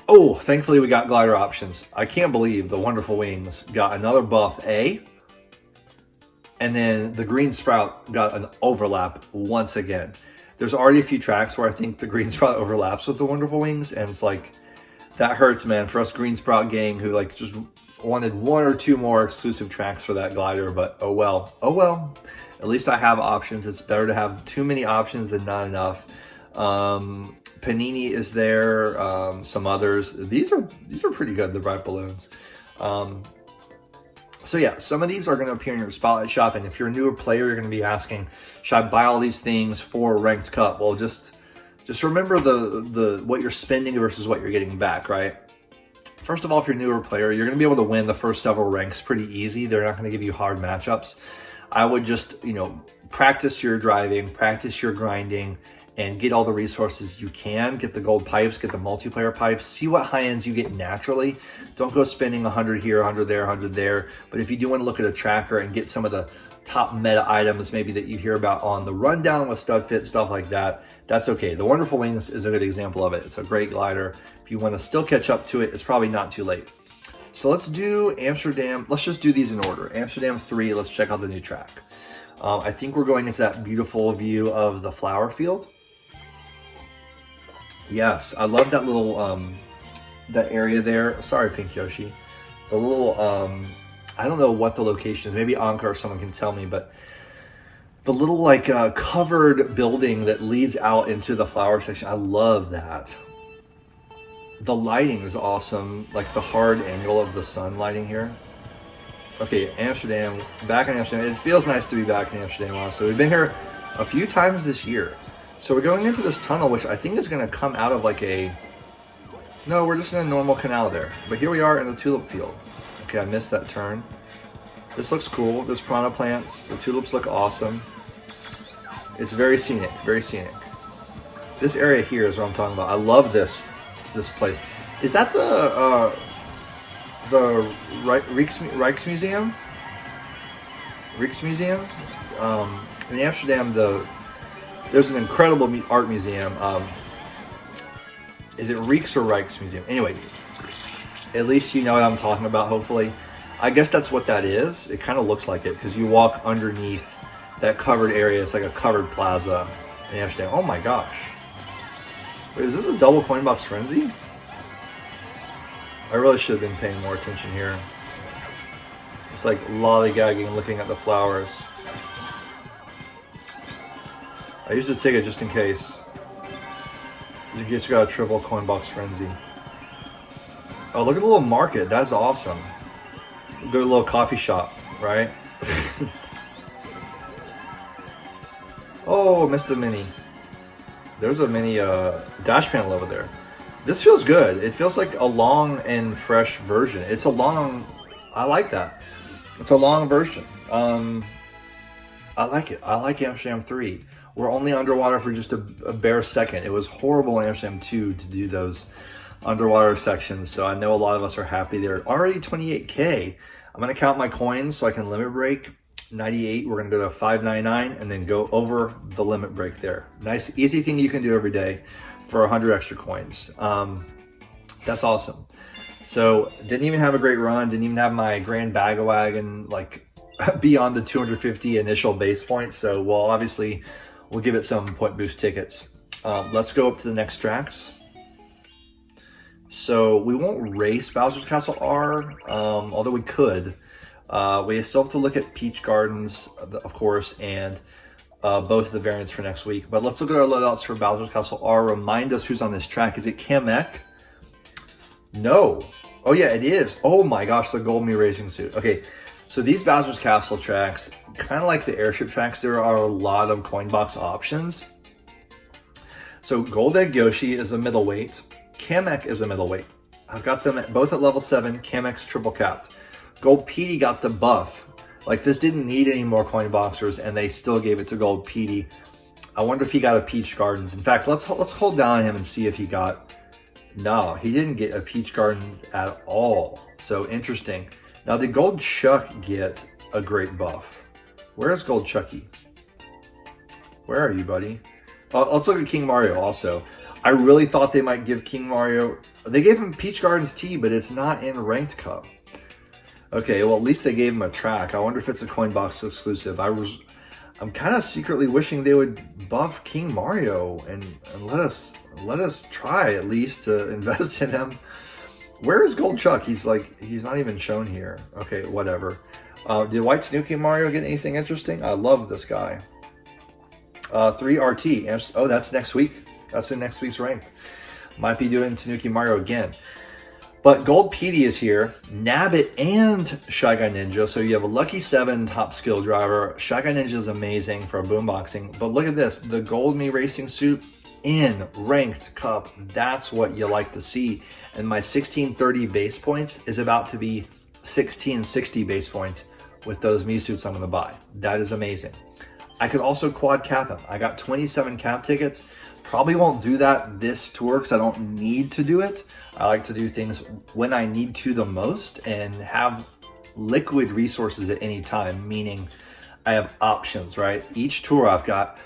Oh, thankfully we got glider options. I can't believe the Wonderful Wings got another buff A, and then the Green Sprout got an overlap once again. There's already a few tracks where I think the Green Sprout overlaps with the Wonderful Wings, and it's like, that hurts, man, for us Green Sprout gang who like just wanted 1 or 2 more exclusive tracks for that glider, but oh well. Oh well. At least I have options. It's better to have too many options than not enough. Panini is there, some others. These are pretty good, the bright balloons. So yeah, some of these are going to appear in your Spotlight shop, and if you're a newer player, you're going to be asking, should I buy all these things for a ranked cup? Well, just remember the what you're spending versus what you're getting back, right? First of all, if you're a newer player, you're going to be able to win the first several ranks pretty easy. They're not going to give you hard matchups. I would just, practice your driving, practice your grinding, and get all the resources you can. Get the gold pipes, get the multiplayer pipes, see what high ends you get naturally. Don't go spending 100 here, 100 there, 100 there. But if you do want to look at a tracker and get some of the top meta items maybe that you hear about on the rundown with stud fit, stuff like that, that's okay. The Wonderful Wings is a good example of it. It's a great glider. If you want to still catch up to it, it's probably not too late. So let's do Amsterdam. Let's just do these in order. Amsterdam 3, let's check out the new track. I think we're going into that beautiful view of the flower field. Yes, I love that little, that area there. Sorry, Pink Yoshi. The little, I don't know what the location is. Maybe Anka or someone can tell me, but the little, like, covered building that leads out into the flower section. I love that. The lighting is awesome, like the hard angle of the sun lighting here. Okay, Amsterdam, back in Amsterdam. It feels nice to be back in Amsterdam, honestly. We've been here a few times this year. So we're going into this tunnel, which I think is going to come out of like a... No, we're just in a normal canal there. But here we are in the tulip field. Okay, I missed that turn. This looks cool. There's piranha plants. The tulips look awesome. It's very scenic, very scenic. This area here is what I'm talking about. I love this place. Is that the Rijksmuseum? Rijksmuseum? In Amsterdam, there's an incredible art museum. Is it Rijks or Rijksmuseum? Anyway, at least you know what I'm talking about, hopefully. I guess that's what that is. It kind of looks like it because you walk underneath that covered area. It's like a covered plaza in Amsterdam. Oh my gosh. Wait, is this a double coin box frenzy? I really should have been paying more attention here. It's like lollygagging, looking at the flowers. I used a ticket just in case. You just got a triple coin box frenzy. Oh, look at the little market. That's awesome. Go to a little coffee shop, right? Oh, missed a mini. There's a mini dash panel over there. This feels good. It feels like a long and fresh version. It's a long, I like that. It's a long version. I like it. I like Amsterdam 3. We're only underwater for just a bare second. It was horrible in Amsterdam 2 to do those underwater sections, so I know a lot of us are happy. They're already 28K. I'm gonna count my coins so I can limit break. 98, we're gonna go to 599 and then go over the limit break there. Nice, easy thing you can do every day for 100 extra coins. That's awesome. So didn't even have a great run, didn't even have my grand bag-a-wagon like beyond the 250 initial base points. So we'll give it some point boost tickets. Let's go up to the next tracks. So we won't race Bowser's Castle R, although we could. We still have to look at Peach Gardens, of course, and both of the variants for next week. But let's look at our loadouts for Bowser's Castle R. Remind us who's on this track. Is it Kamek? No. Oh yeah, it is. Oh my gosh, the Gold Me Racing Suit. Okay, so these Bowser's Castle tracks, kind of like the airship tracks, there are a lot of coin box options. So Gold Egg Yoshi is a middleweight. Kamek is a middleweight. I've got them both at level 7. Kamek's triple capped. Gold Petey got the buff. Like, this didn't need any more coin boxers, and they still gave it to Gold Petey. I wonder if he got a Peach Gardens. In fact, let's hold down on him and see if he got. No, he didn't get a Peach Garden at all. So interesting. Now, did Gold Chuck get a great buff? Where's Gold Chucky? Where are you, buddy? Let's look at King Mario also. I really thought they might give King Mario. They gave him Peach Gardens T, but it's not in Ranked Cup. Okay, well, at least they gave him a track. I wonder if it's a coin box exclusive. I'm kind of secretly wishing they would buff King Mario and let us try at least to invest in him. Where is Gold Chuck? He's not even shown here. Okay, whatever. Did White Tanuki Mario get anything interesting? I love this guy. 3 RT. Oh, that's next week. That's in next week's ranked. Might be doing Tanuki Mario again. But Gold Petey is here, Nabbit and Shy Guy Ninja. So you have a Lucky 7 top skill driver. Shy Guy Ninja is amazing for boomboxing. But look at this, the Gold Me Racing Suit in Ranked Cup. That's what you like to see. And my 1630 base points is about to be 1660 base points with those Me suits I'm going to buy. That is amazing. I could also quad cap him. I got 27 cap tickets. Probably won't do that this tour because I don't need to do it. I like to do things when I need to the most and have liquid resources at any time, meaning I have options, right? Each tour I've got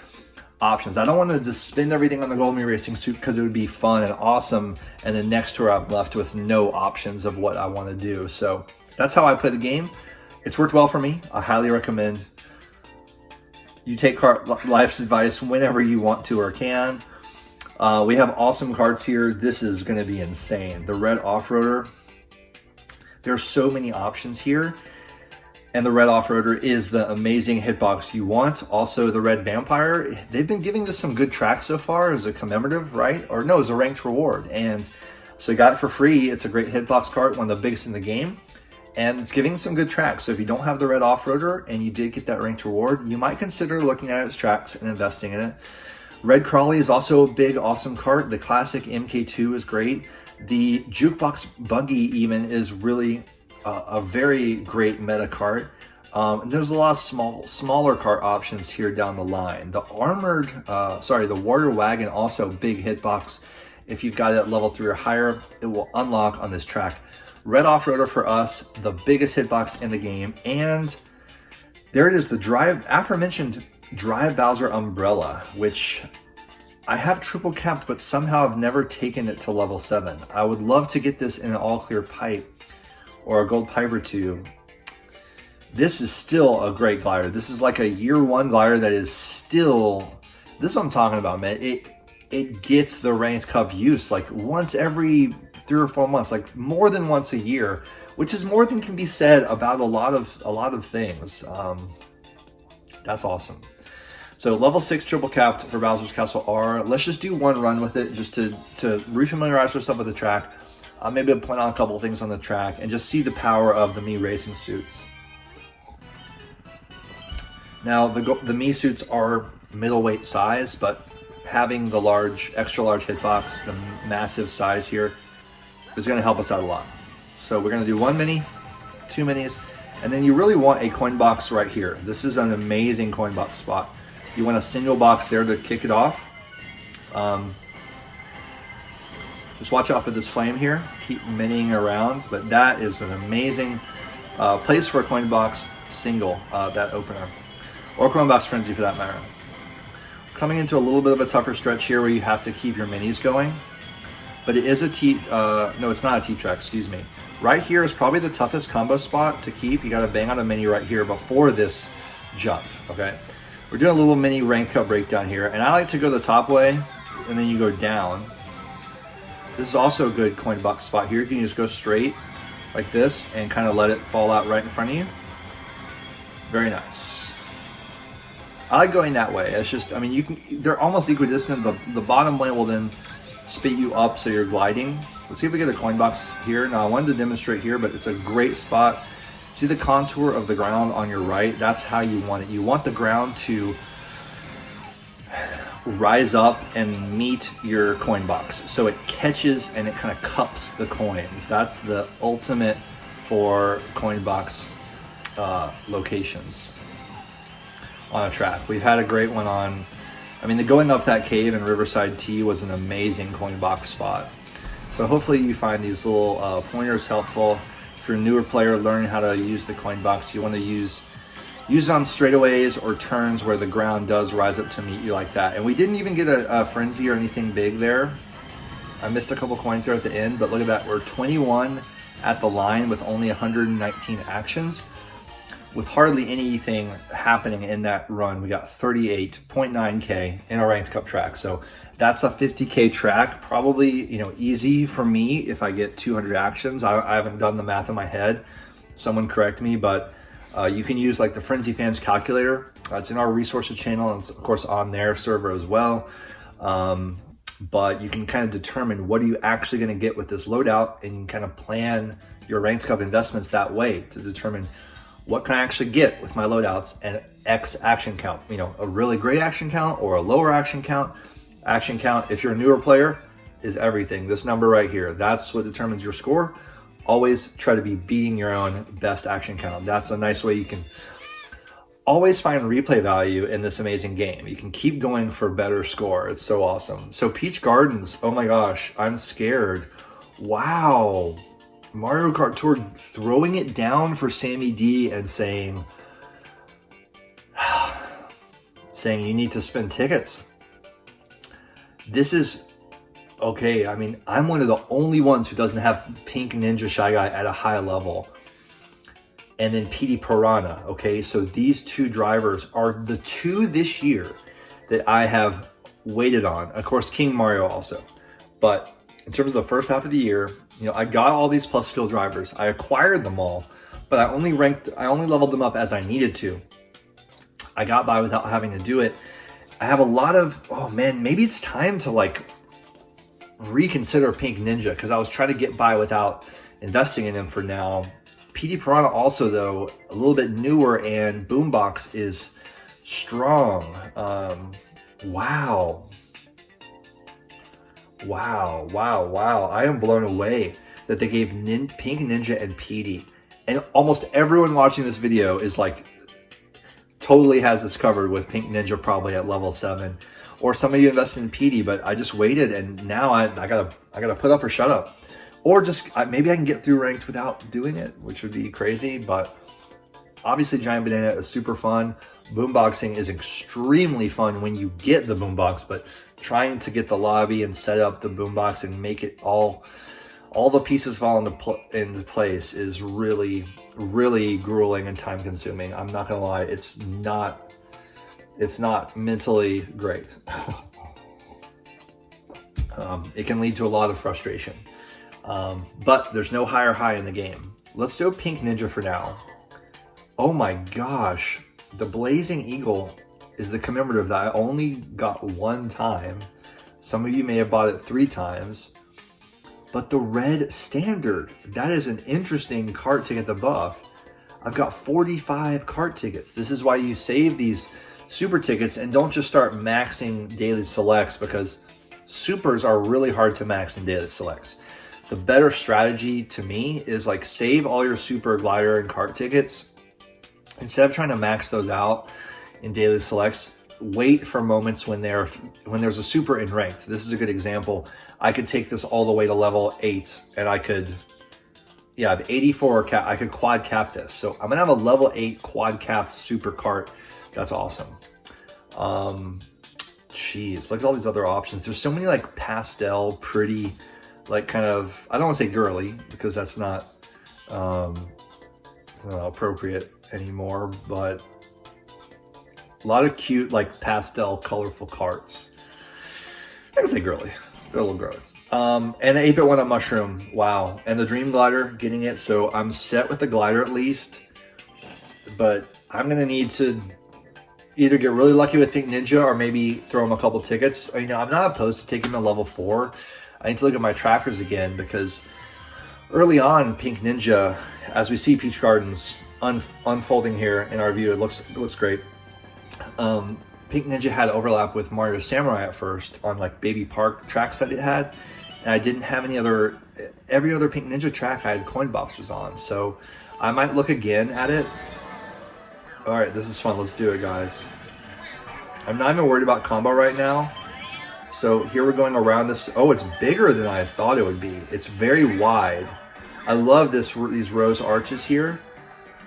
options. I don't want to just spend everything on the Gold Me Racing Suit because it would be fun and awesome, and the next tour I'm left with no options of what I want to do. So that's how I play the game. It's worked well for me. I highly recommend you take Kart Life's advice whenever you want to or can. We have awesome carts here. This is going to be insane. The red off-roader. There are so many options here. And the red off-roader is the amazing hitbox you want. Also, the red vampire. They've been giving us some good tracks so far as a commemorative, right? Or no, as a ranked reward. And so you got it for free. It's a great hitbox cart, one of the biggest in the game. And it's giving some good tracks. So if you don't have the red off-roader and you did get that ranked reward, you might consider looking at its tracks and investing in it. Red Crawley is also a big, awesome cart. The classic MK2 is great. The Jukebox Buggy even is really a very great meta cart. And there's a lot of smaller cart options here down the line. The the Warrior Wagon, also big hitbox. If you've got it at level 3 or higher, it will unlock on this track. Red Off-Roader for us, the biggest hitbox in the game. And there it is, the aforementioned Drive Bowser Umbrella, which I have triple capped, but somehow I've never taken it to level 7. I would love to get this in an all clear pipe or a gold pipe or two. This is still a great glider. This is like a year 1 glider that is still, this is what I'm talking about, man. It gets the Ranked Cup use like once every 3 or 4 months, like more than once a year, which is more than can be said about a lot of things. That's awesome. So level 6 triple capped for Bowser's Castle R. Let's just do one run with it just to refamiliarize ourselves with the track. Maybe point out a couple things on the track and just see the power of the Mii racing suits. Now the Mii suits are middleweight size, but having the extra large hitbox, the massive size here, is going to help us out a lot. So we're going to do 1 mini, 2 minis, and then you really want a coin box right here. This is an amazing coin box spot. You want a single box there to kick it off. Just watch out for this flame here. Keep miniing around, but that is an amazing place for a coin box single, that opener. Or coin box frenzy for that matter. Coming into a little bit of a tougher stretch here where you have to keep your minis going. But it is a no, it's not a T-track, excuse me. Right here is probably the toughest combo spot to keep. You gotta bang on a mini right here before this jump, okay? We're doing a little mini rank cup breakdown here, and I like to go the top way, and then you go down. This is also a good coin box spot here. You can just go straight like this and kind of let it fall out right in front of you. Very nice. I like going that way. It's just, I mean, they're almost equidistant. The bottom lane will then spit you up so you're gliding. Let's see if we get a coin box here. Now I wanted to demonstrate here, but it's a great spot. See the contour of the ground on your right? That's how you want it. You want the ground to rise up and meet your coin box. So it catches and it kind of cups the coins. That's the ultimate for coin box locations on a track. We've had a great one on, I mean, the going up that cave in Riverside T was an amazing coin box spot. So hopefully you find these little pointers helpful. If you're a newer player learning how to use the coin box, you want to use it on straightaways or turns where the ground does rise up to meet you like that. And we didn't even get a frenzy or anything big there. I missed a couple coins there at the end, but look at that. We're 21 at the line with only 119 actions. With hardly anything happening in that run, we got 38.9K in our Ranked Cup track. So that's a 50K track, probably, you know, easy for me if I get 200 actions. I haven't done the math in my head. Someone correct me, but you can use like the Frenzy Fans calculator. It's in our resources channel, and it's of course on their server as well. But you can kind of determine what are you actually going to get with this loadout, and you can kind of plan your Ranked Cup investments that way to determine what can I actually get with my loadouts and X action count. You know, a really great action count or a lower action count. Action count, if you're a newer player, is everything. This number right here, that's what determines your score. Always try to be beating your own best action count. That's a nice way you can always find replay value in this amazing game. You can keep going for a better score. It's so awesome. So Peach Gardens, oh my gosh, I'm scared. Wow. Mario Kart Tour throwing it down for Sammy D and saying you need to spend tickets. This is okay. I mean, I'm one of the only ones who doesn't have Pink Ninja Shy Guy at a high level. And then PD Piranha, okay? So these two drivers are the two this year that I have waited on. Of course, King Mario also. But in terms of the first half of the year, you know, I got all these plus skill drivers. I acquired them all, but I only leveled them up as I needed to. I got by without having to do it. I have a lot of, oh man, maybe it's time to like reconsider Pink Ninja, because I was trying to get by without investing in them for now. PD Piranha also, though, a little bit newer, and Boombox is strong. Wow. I am blown away that they gave Pink Ninja and PD. And almost everyone watching this video is like, totally has this covered with Pink Ninja probably at level 7. Or some of you invested in PD, but I just waited, and now I gotta put up or shut up. Or just, maybe I can get through ranked without doing it, which would be crazy. But obviously Giant Banana is super fun. Boomboxing is extremely fun when you get the boombox, but trying to get the lobby and set up the boombox and make it all the pieces fall into place is really, really grueling and time consuming. I'm not gonna lie, it's not mentally great. It can lead to a lot of frustration. But there's no higher high in the game. Let's do a Pink Ninja for now. Oh my gosh, the Blazing Eagle is the commemorative that I only got one time. Some of you may have bought it 3 times. But the red standard, that is an interesting cart ticket to buff. I've got 45 cart tickets. This is why you save these super tickets and don't just start maxing daily selects, because supers are really hard to max in daily selects. The better strategy to me is like save all your super glider and cart tickets. Instead of trying to max those out in daily selects, wait for moments when there's a super in ranked. This is a good example. I could take this all the way to level 8 and I could, I have 84 cap. I could quad cap this. So I'm gonna have a level 8 quad capped super cart. That's awesome. Geez, look at all these other options. There's so many like pastel, pretty, like kind of, I don't want to say girly because that's not appropriate anymore, but a lot of cute, like pastel, colorful carts. I can say girly. They're a little girly. And the 8-bit 1-up mushroom. Wow. And the dream glider, getting it. So I'm set with the glider at least. But I'm going to need to either get really lucky with Pink Ninja or maybe throw him a couple tickets. I'm not opposed to taking him to level 4. I need to look at my trackers again because early on, Pink Ninja, as we see Peach Gardens unfolding here in our view, it looks great. Pink Ninja had overlap with Mario Samurai at first on like Baby Park tracks that it had, and I didn't have every other Pink Ninja track I had coin boxers on, so I might look again at it. All right, this is fun. Let's do it, guys. I'm not even worried about combo right now. So here we're going around this. Oh, it's bigger than I thought it would be. It's very wide. I love these rose arches here.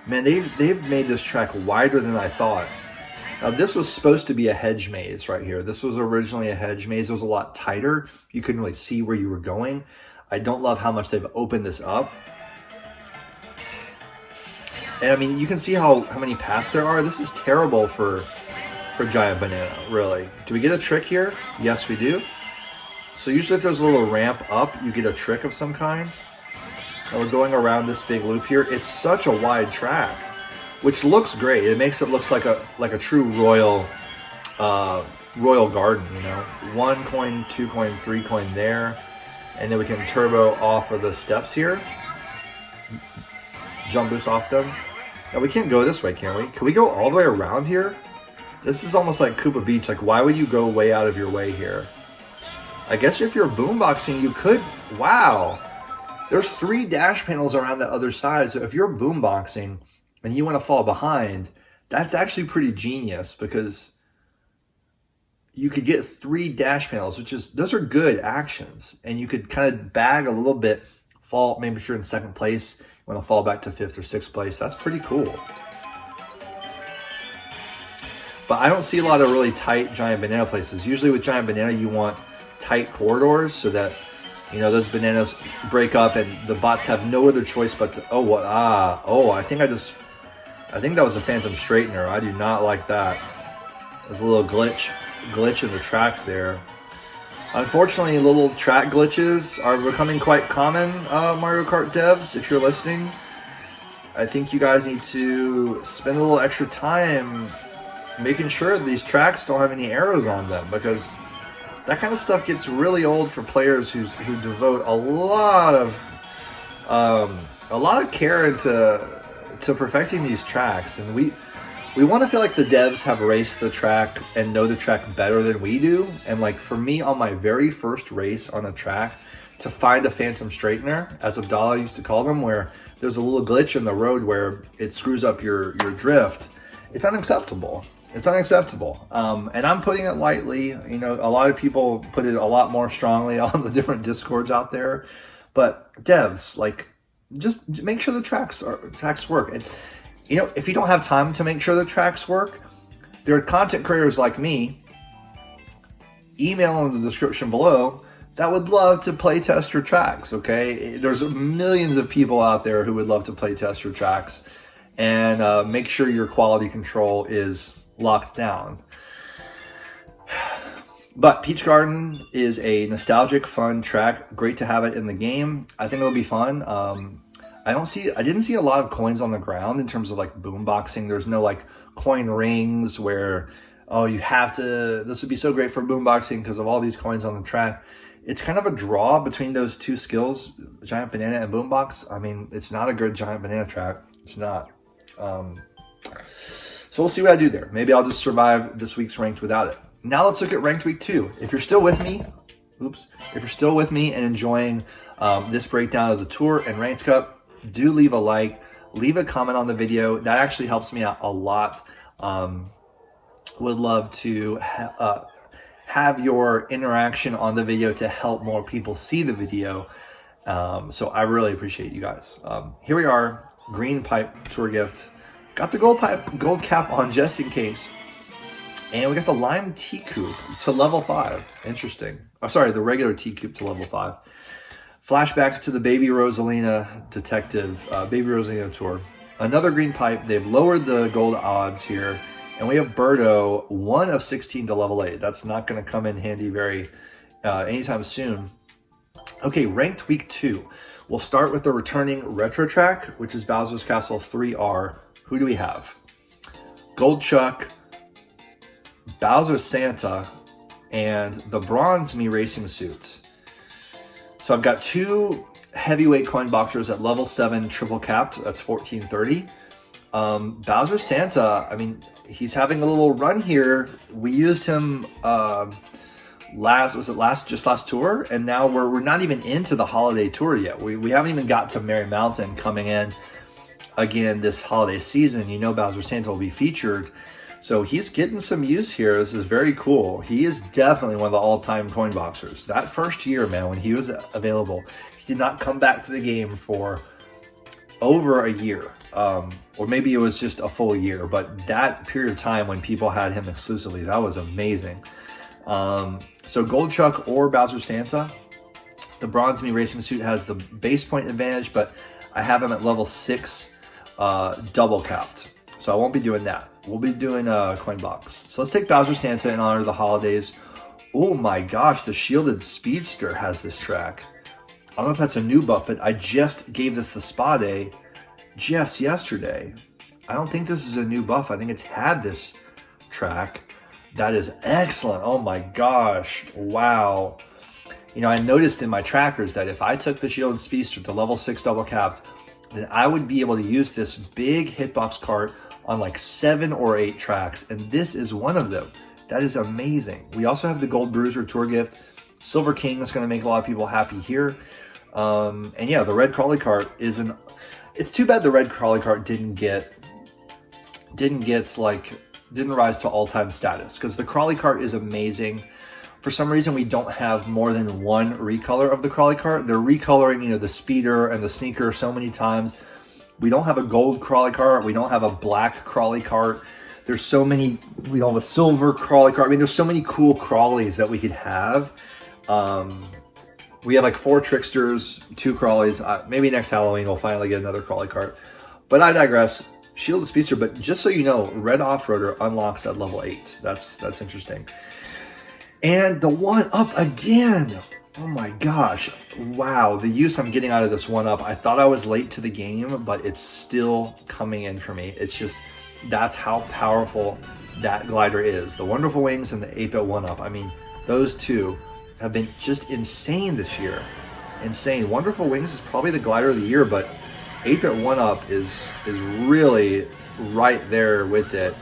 Man, they've made this track wider than I thought. Now, this was supposed to be a hedge maze right here. This was originally a hedge maze. It was a lot tighter. You couldn't really see where you were going. I don't love how much they've opened this up. And I mean, you can see how many paths there are. This is terrible for Giant Banana, really. Do we get a trick here? Yes, we do. So usually if there's a little ramp up, you get a trick of some kind. And we're going around this big loop here. It's such a wide track, which looks great. It makes it look like a true royal garden, 1 coin, 2 coin, 3 coin there. And then we can turbo off of the steps here. Jump boost off them. Now we can't go this way, can we? Can we go all the way around here? This is almost like Koopa Beach. Like, why would you go way out of your way here? I guess if you're boomboxing, you could. Wow. There's 3 dash panels around the other side. So if you're boomboxing and you want to fall behind, that's actually pretty genius because you could get 3 dash panels, those are good actions. And you could kind of bag a little bit, fall, maybe if you're in 2nd place, you want to fall back to 5th or 6th place. That's pretty cool. But I don't see a lot of really tight Giant Banana places. Usually with Giant Banana, you want tight corridors so that, those bananas break up and the bots have no other choice but to, I think that was a Phantom Straightener. I do not like that. There's a little glitch in the track there. Unfortunately, little track glitches are becoming quite common, Mario Kart devs, if you're listening. I think you guys need to spend a little extra time making sure these tracks don't have any arrows on them, because that kind of stuff gets really old for players who devote a lot of care into perfecting these tracks. And we want to feel like the devs have raced the track and know the track better than we do. And like for me, on my very first race on a track, to find a Phantom Straightener, as Abdallah used to call them, where there's a little glitch in the road where it screws up your drift, it's unacceptable. It's unacceptable. And I'm putting it lightly. A lot of people put it a lot more strongly on the different Discords out there. But devs, like, just make sure the tracks work. And, if you don't have time to make sure the tracks work, there are content creators like me, email in the description below, that would love to play test your tracks, okay? There's millions of people out there who would love to play test your tracks and make sure your quality control is locked down. But Peach Garden is a nostalgic, fun track. Great to have it in the game. I think it'll be fun. I didn't see a lot of coins on the ground in terms of like boomboxing. There's no like coin rings where Oh, you have to, this would be so great for boomboxing because of all these coins on the track. It's kind of a draw between those two skills, giant banana and boombox. I mean, it's not a good giant banana track. It's not. So we'll see what I do there. Maybe I'll just survive this week's ranked without it. Now let's look at ranked week 2. If you're still with me, if you're still with me and enjoying this breakdown of the tour and ranked cup, do leave a like, leave a comment on the video. That actually helps me out a lot. Would love to have your interaction on the video to help more people see the video. So I really appreciate you guys. Here we are, green pipe tour gift. Got the gold cap on just in case. And we got the lime tea coupe to level 5. Interesting. Oh, sorry, the regular tea coupe to level 5. Flashbacks to the Baby Rosalina Detective, Baby Rosalina tour. Another green pipe. They've lowered the gold odds here. And we have Birdo, 1 of 16 to level 8. That's not going to come in handy anytime soon. Okay, ranked week 2. We'll start with the returning retro track, which is Bowser's Castle 3R. Who do we have? Gold Chuck, Bowser Santa, and the Bronze Me Racing Suit. So I've got 2 heavyweight coin boxers at level 7 triple capped. That's 1430. Bowser Santa, I mean, he's having a little run here. We used him last tour, and now we're not even into the holiday tour yet. We haven't even got to Merry Mountain coming in again this holiday season. You know, Bowser Santa will be featured, so he's getting some use here. This is very cool. He is definitely one of the all-time coin boxers. That first year, man, when he was available, he did not come back to the game for over a year. Or maybe it was just a full year, but that period of time when people had him exclusively, that was amazing. So Gold Chuck or Bowser Santa, the Bronze Me Racing Suit has the base point advantage, but I have him at level 6, double capped. So I won't be doing that. We'll be doing a coin box. So let's take Bowser Santa in honor of the holidays. Oh my gosh, the Shielded Speedster has this track. I don't know if that's a new buff, but I just gave this the spa day just yesterday. I don't think this is a new buff. I think it's had this track. That is excellent. Oh my gosh. Wow. You know, I noticed in my trackers that if I took the Shielded Speedster to level 6 double capped, then I would be able to use this big hitbox cart on like 7 or 8 tracks. And this is one of them. That is amazing. We also have the Gold Bruiser Tour Gift. Silver King is going to make a lot of people happy here. And yeah, the red Crawly cart is it's too bad the red Crawly cart didn't rise to all-time status, because the Crawly cart is amazing. For some reason, we don't have more than one recolor of the Crawly cart. They're recoloring, you know, the speeder and the sneaker so many times. We don't have a gold Crawly cart. We don't have a black Crawly cart. There's so many, we don't have a silver Crawly cart. I mean, there's so many cool Crawlies that we could have. We have like 4 Tricksters, 2 Crawlies. Maybe next Halloween we'll finally get another Crawly cart. But I digress. Shielded Speedster, but just so you know, Red Off-Roader unlocks at level 8. That's interesting. And the 1-up again. Oh my gosh. Wow, the use I'm getting out of this 1-up. I thought I was late to the game, but it's still coming in for me. It's just, that's how powerful that glider is. The Wonderful Wings and the 8-bit 1-up. I mean, those two have been just insane this year. Insane. Wonderful Wings is probably the glider of the year, but 8-bit 1-up is really right there with it,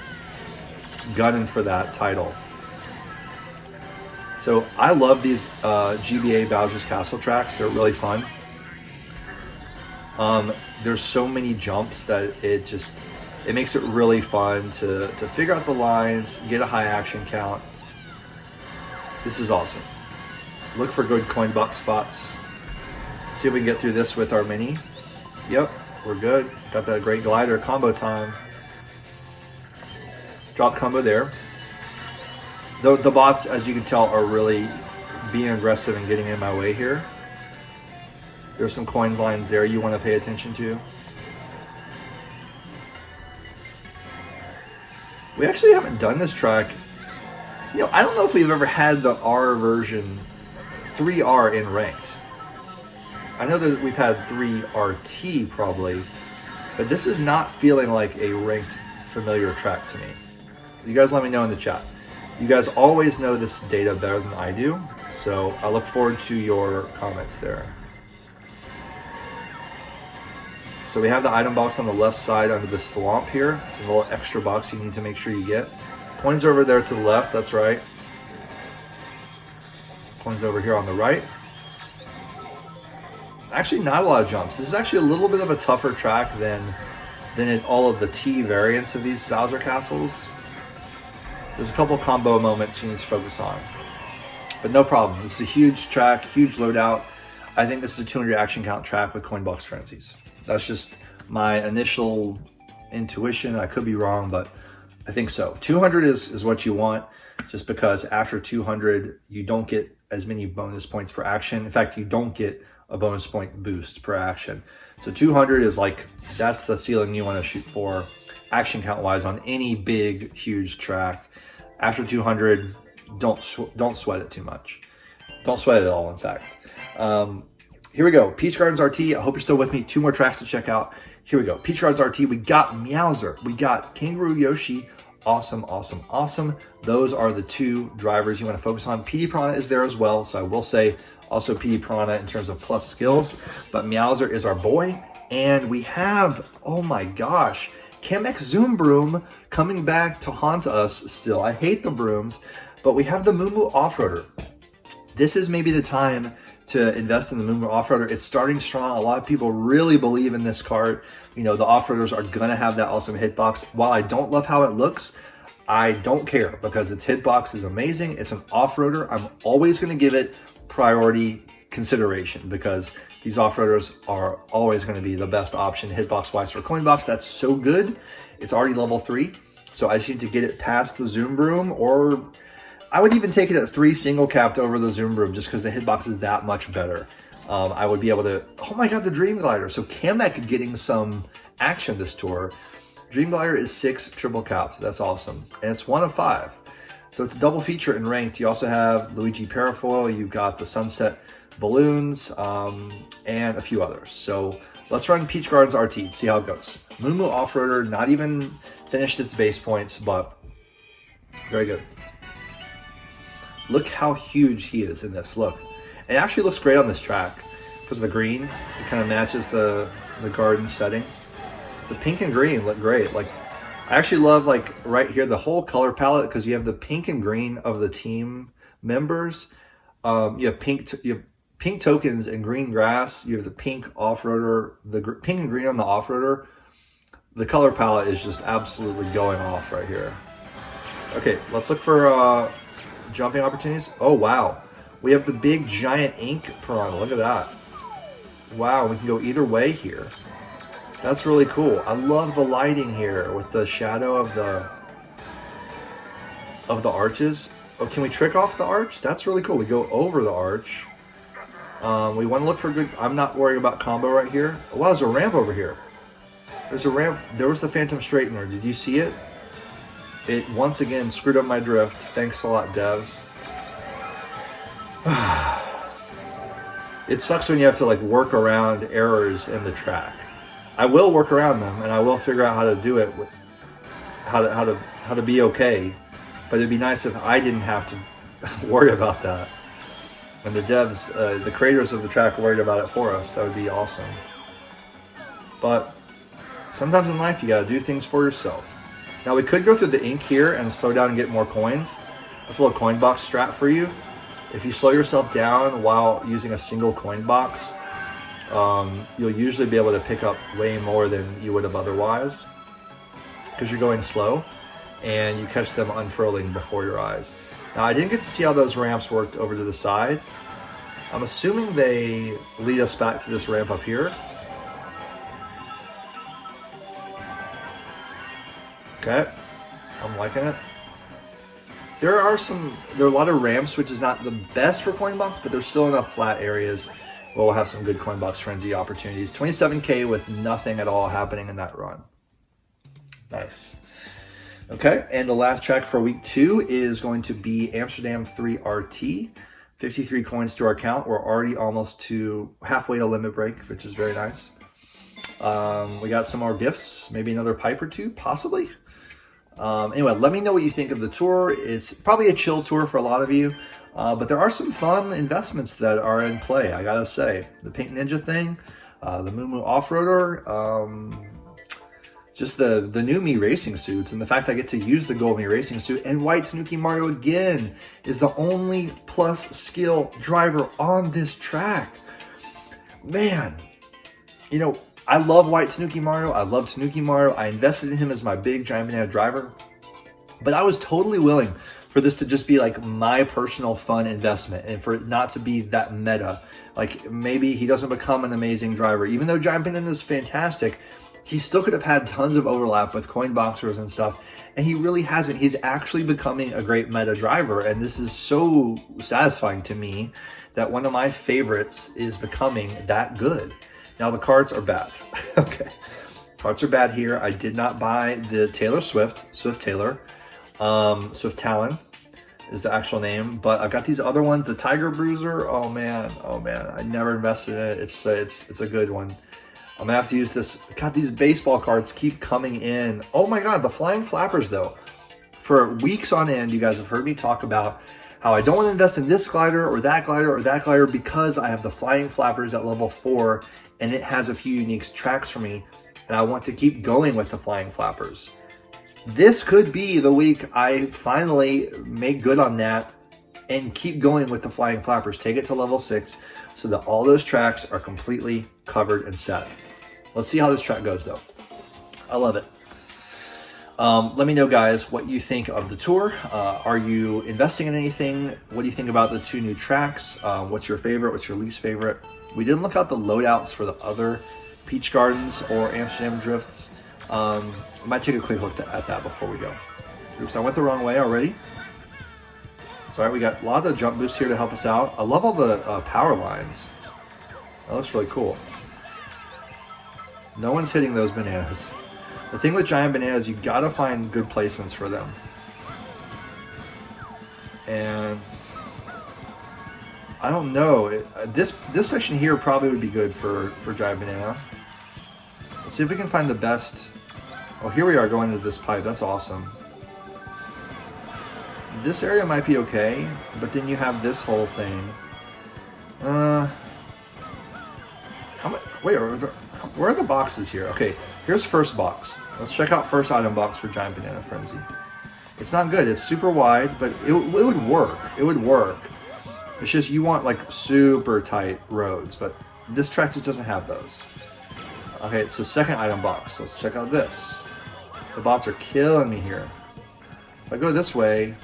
gunning for that title. So I love these GBA Bowser's Castle tracks. They're really fun. There's so many jumps that it makes it really fun to figure out the lines, get a high action count. This is awesome. Look for good coin box spots. See if we can get through this with our mini. Yep, we're good. Got that great glider combo time. Drop combo there. The bots, as you can tell, are really being aggressive and getting in my way here. There's some coin lines there you want to pay attention to. We actually haven't done this track. You know, I don't know if we've ever had the R version 3R in ranked. I know that we've had 3RT probably, but this is not feeling like a ranked familiar track to me. You guys let me know in the chat. You guys always know this data better than I do, so I look forward to your comments there. So we have the item box on the left side under the thwomp here. It's a little extra box you need to make sure you get. Coins over there to the left, that's right. Coins over here on the right. Actually, not a lot of jumps. This is actually a little bit of a tougher track than in all of the T variants of these Bowser castles. There's a couple combo moments you need to focus on. But no problem. This is a huge track, huge loadout. I think this is a 200 action count track with coin box frenzies. That's just my initial intuition. I could be wrong, but I think so. 200 is what you want, just because after 200, you don't get as many bonus points per action. In fact, you don't get a bonus point boost per action. So 200 is like, that's the ceiling you want to shoot for action count wise on any big, huge track. After 200, don't sweat it too much. Don't sweat it at all, in fact. Here we go. Peach Gardens RT. I hope you're still with me. 2 more tracks to check out. Here we go. Peach Gardens RT. We got Meowser. We got Kangaroo Yoshi. Awesome, awesome, awesome. Those are the 2 drivers you want to focus on. PD Piranha is there as well, so I will say also PD Piranha in terms of plus skills. But Meowser is our boy. And we have, oh my gosh, Kamek Zoom Broom coming back to haunt us still. I hate the brooms, but we have the Moo Moo Offroader. This is maybe the time to invest in the Moo Moo Offroader. It's starting strong. A lot of people really believe in this cart. You know, the Offroaders are gonna have that awesome hitbox. While I don't love how it looks, I don't care because its hitbox is amazing. It's an Offroader. I'm always gonna give it priority consideration because these off-roaders are always going to be the best option hitbox-wise for Coinbox. That's so good. It's already level 3, so I just need to get it past the Zoom Broom, or I would even take it at 3 single capped over the Zoom Broom just because the hitbox is that much better. I would be able to, oh my god, the Dream Glider. So Kamek getting some action this tour. Dream Glider is 6 triple capped. That's awesome. And it's 1 of 5. So it's a double feature in ranked. You also have Luigi Parafoil. You've got the Sunset Balloons, and a few others. So let's run Peach Gardens RT, see how it goes. Moo Moo Offroader, not even finished its base points, but very good. Look how huge he is in this, look. It actually looks great on this track because of the green. It kind of matches the garden setting. The pink and green look great. Like, I actually love, like, right here, the whole color palette, because you have the pink and green of the team members. You have pink tokens and green grass. You have the pink off-roader, the pink and green on the off-roader. The color palette is just absolutely going off right here. Okay, let's look for jumping opportunities. Oh, wow. We have the big giant ink piranha. Look at that. Wow, we can go either way here. That's really cool. I love the lighting here with the shadow of the arches. Oh, can we trick off the arch? That's really cool. We go over the arch. We want to look for good. I'm not worried about combo right here. Oh, wow, there's a ramp over here. There's a ramp. There was the Phantom Straightener. Did you see it? It once again screwed up my drift. Thanks a lot, devs. It sucks when you have to like work around errors in the track. I will work around them, and I will figure out how to do it, how to be okay. But it'd be nice if I didn't have to worry about that. And the devs, the creators of the track worried about it for us. That would be awesome. But sometimes in life, you gotta do things for yourself. Now we could go through the ink here and slow down and get more coins. That's a little coin box strat for you. If you slow yourself down while using a single coin box, you'll usually be able to pick up way more than you would have otherwise because you're going slow and you catch them unfurling before your eyes. Now, I didn't get to see how those ramps worked over to the side. I'm assuming they lead us back to this ramp up here. Okay, I'm liking it. There are a lot of ramps, which is not the best for Coinbox, but there's still enough flat areas where we'll have some good Coinbox Frenzy opportunities. 27K with nothing at all happening in that run. Nice. Okay, and the last track for week 2 is going to be Amsterdam 3 RT. 53 coins to our count. We're already almost to halfway to limit break, which is very nice. We got some more gifts, maybe another pipe or two, possibly. Anyway, let me know what you think of the tour. It's probably a chill tour for a lot of you, but there are some fun investments that are in play, I gotta say. The Pink Ninja thing, the Moo Moo Off-Roader, just the new Me racing suits, and the fact I get to use the Gold Me racing suit, and White Tanuki Mario again is the only plus skill driver on this track. Man, you know, I love White Tanuki Mario. I love Tanuki Mario. I invested in him as my big Giant Banana driver. But I was totally willing for this to just be like my personal fun investment and for it not to be that meta. Like maybe he doesn't become an amazing driver. Even though Giant Banana is fantastic, he still could have had tons of overlap with coin boxers and stuff. And he really hasn't. He's actually becoming a great meta driver. And this is so satisfying to me that one of my favorites is becoming that good. Now the cards are bad. Okay, cards are bad here. I did not buy the Taylor Swift Taylor. Swift Talon is the actual name, but I've got these other ones. The Tiger Bruiser. Oh man, I never invested in it. It's a good one. I'm gonna have to use this. God, these baseball cards keep coming in. Oh my God, the Flying Flappers though. For weeks on end, you guys have heard me talk about how I don't want to invest in this glider or that glider or that glider because I have the Flying Flappers at level 4 and it has a few unique tracks for me and I want to keep going with the Flying Flappers. This could be the week I finally make good on that and keep going with the Flying Flappers. Take it to level 6 so that all those tracks are completely covered and set. Let's see how this track goes though. I love it. Let me know, guys, what you think of the tour. Are you investing in anything? What do you think about the 2 new tracks? What's your favorite? What's your least favorite? We didn't look out the loadouts for the other Peach Gardens or Amsterdam Drifts. I might take a quick look at that before we go. Oops, I went the wrong way already. Sorry, we got a lot of jump boosts here to help us out. I love all the power lines. That looks really cool. No one's hitting those bananas. The thing with Giant Bananas, you gotta find good placements for them. And I don't know. This section here probably would be good for Giant Banana. Let's see if we can find the best. Oh, here we are going into this pipe. That's awesome. This area might be okay, but then you have this whole thing. Wait, where are the boxes here? Okay, here's first box. Let's check out first item box for Giant Banana Frenzy. It's not good. It's super wide, but it would work. It would work. It's just you want like super tight roads, but this track just doesn't have those. Okay, so second item box. Let's check out this. The bots are killing me here. If I go this way,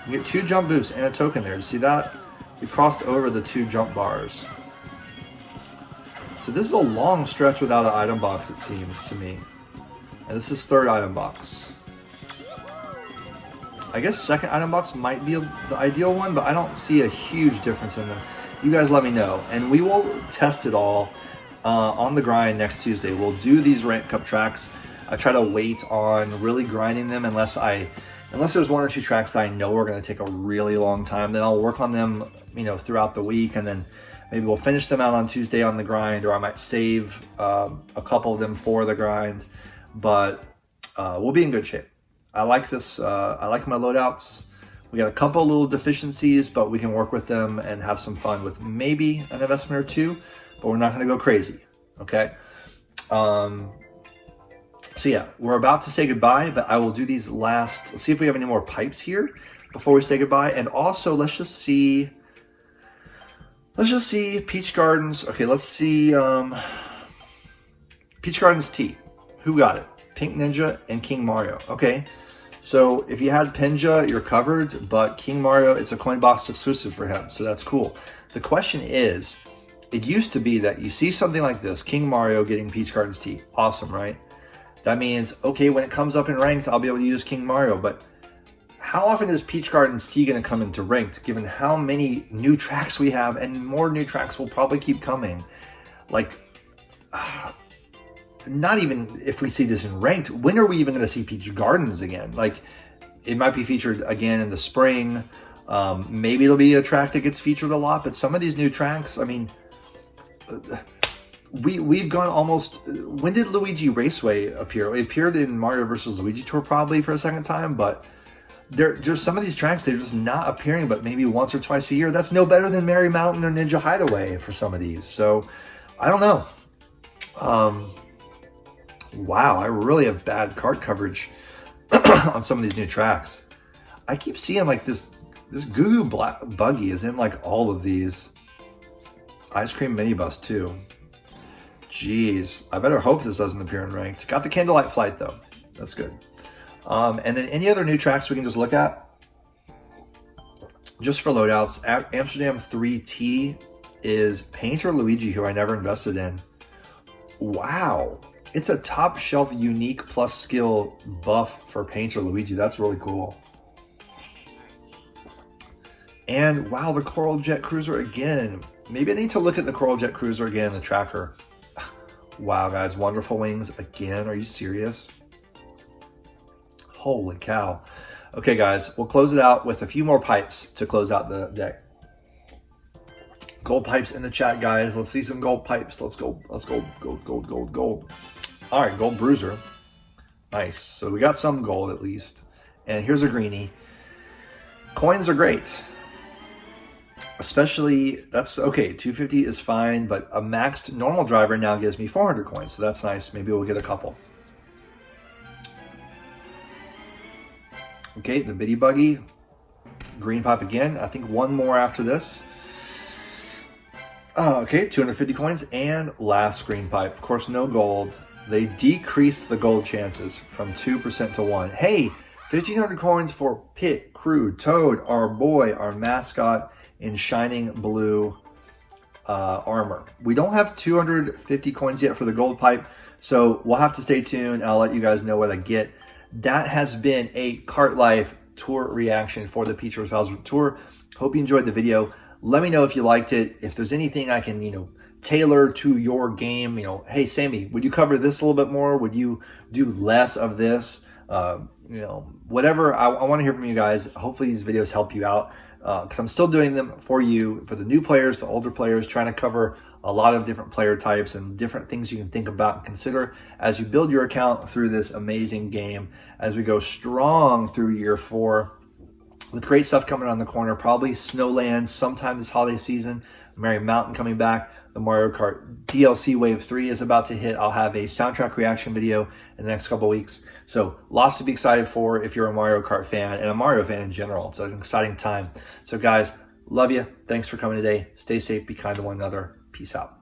you get 2 jump boosts and a token there. You see that? We crossed over the 2 jump bars. So this is a long stretch without an item box, it seems to me. And this is third item box. I guess second item box might be the ideal one, but I don't see a huge difference in them. You guys let me know, and we will test it all on the grind next Tuesday. We'll do these rank cup tracks. I try to wait on really grinding them unless there's 1 or 2 tracks that I know are going to take a really long time. Then I'll work on them, you know, throughout the week, and then maybe we'll finish them out on Tuesday on the grind, or I might save a couple of them for the grind. But we'll be in good shape. I like this. I like my loadouts. We got a couple little deficiencies, but we can work with them and have some fun with maybe an investment or 2, but we're not going to go crazy. Okay. So yeah, we're about to say goodbye, but I will do these last. Let's see if we have any more pipes here before we say goodbye. And also, let's just see Peach Gardens. Okay, let's see Peach Gardens T. Who got it? Pink Ninja and King Mario. Okay, so if you had Pinja, you're covered, but King Mario, it's a coin box exclusive for him, so that's cool. The question is, it used to be that you see something like this, King Mario getting Peach Gardens T. Awesome, right? That means, okay, when it comes up in ranked, I'll be able to use King Mario, but how often is Peach Gardens T going to come into ranked, given how many new tracks we have, and more new tracks will probably keep coming? Like, not even if we see this in ranked, when are we even going to see Peach Gardens again? Like, it might be featured again in the spring. Maybe it'll be a track that gets featured a lot, but some of these new tracks, I mean, we've gone almost. When did Luigi Raceway appear? It appeared in Mario vs. Luigi Tour probably for a second time, but there's some of these tracks they're just not appearing, but maybe once or twice a year. That's no better than Merry Mountain or Ninja Hideaway for some of these. So I don't know. Wow, I really have bad kart coverage on some of these new tracks. I keep seeing like this Goo Goo Buggy is in like all of these. Ice Cream Minibus too. Jeez, I better hope this doesn't appear in ranked. Got the Candlelight Flight though. That's good. And then any other new tracks we can just look at? Just for loadouts, Amsterdam 3T is Painter Luigi, who I never invested in. Wow. It's a top shelf unique plus skill buff for Painter Luigi. That's really cool. And wow, the Coral Jet Cruiser again. Maybe I need to look at the Coral Jet Cruiser again, the tracker. Wow, guys, Wonderful Wings again. Are you serious? Holy cow. Okay, guys, we'll close it out with a few more pipes to close out the deck. Gold pipes in the chat, guys. Let's see some gold pipes. Let's go. Let's go. Gold, gold, gold, gold. All right, Gold Bruiser. Nice. So we got some gold at least. And here's a greenie. Coins are great. Especially, that's okay, 250 is fine, but a maxed normal driver now gives me 400 coins, so that's nice. Maybe we'll get a couple. Okay, the Bitty Buggy, green pipe again. I think one more after this. Okay, 250 coins, and last green pipe. Of course, no gold. They decreased the gold chances from 2% to 1. Hey, 1,500 coins for Pit Crew Toad, our boy, our mascot, in shining blue armor. We don't have 250 coins yet for the gold pipe, so we'll have to stay tuned. I'll let you guys know what I get. That has been a Kart Life tour reaction for the Peach vs. Bowser Tour. Hope you enjoyed the video. Let me know if you liked it. If there's anything I can, tailor to your game. Hey, Sammy, would you cover this a little bit more? Would you do less of this? Whatever. I want to hear from you guys. Hopefully these videos help you out. Because I'm still doing them for you, for the new players, the older players, trying to cover a lot of different player types and different things you can think about and consider as you build your account through this amazing game as we go strong through year 4 with great stuff coming on the corner. Probably Snowland sometime this holiday season, Merry Mountain coming back, the Mario Kart DLC Wave 3 is about to hit. I'll have a soundtrack reaction video in the next couple weeks. So lots to be excited for if you're a Mario Kart fan and a Mario fan in general. It's an exciting time. So guys, love you. Thanks for coming today. Stay safe. Be kind to one another. Peace out.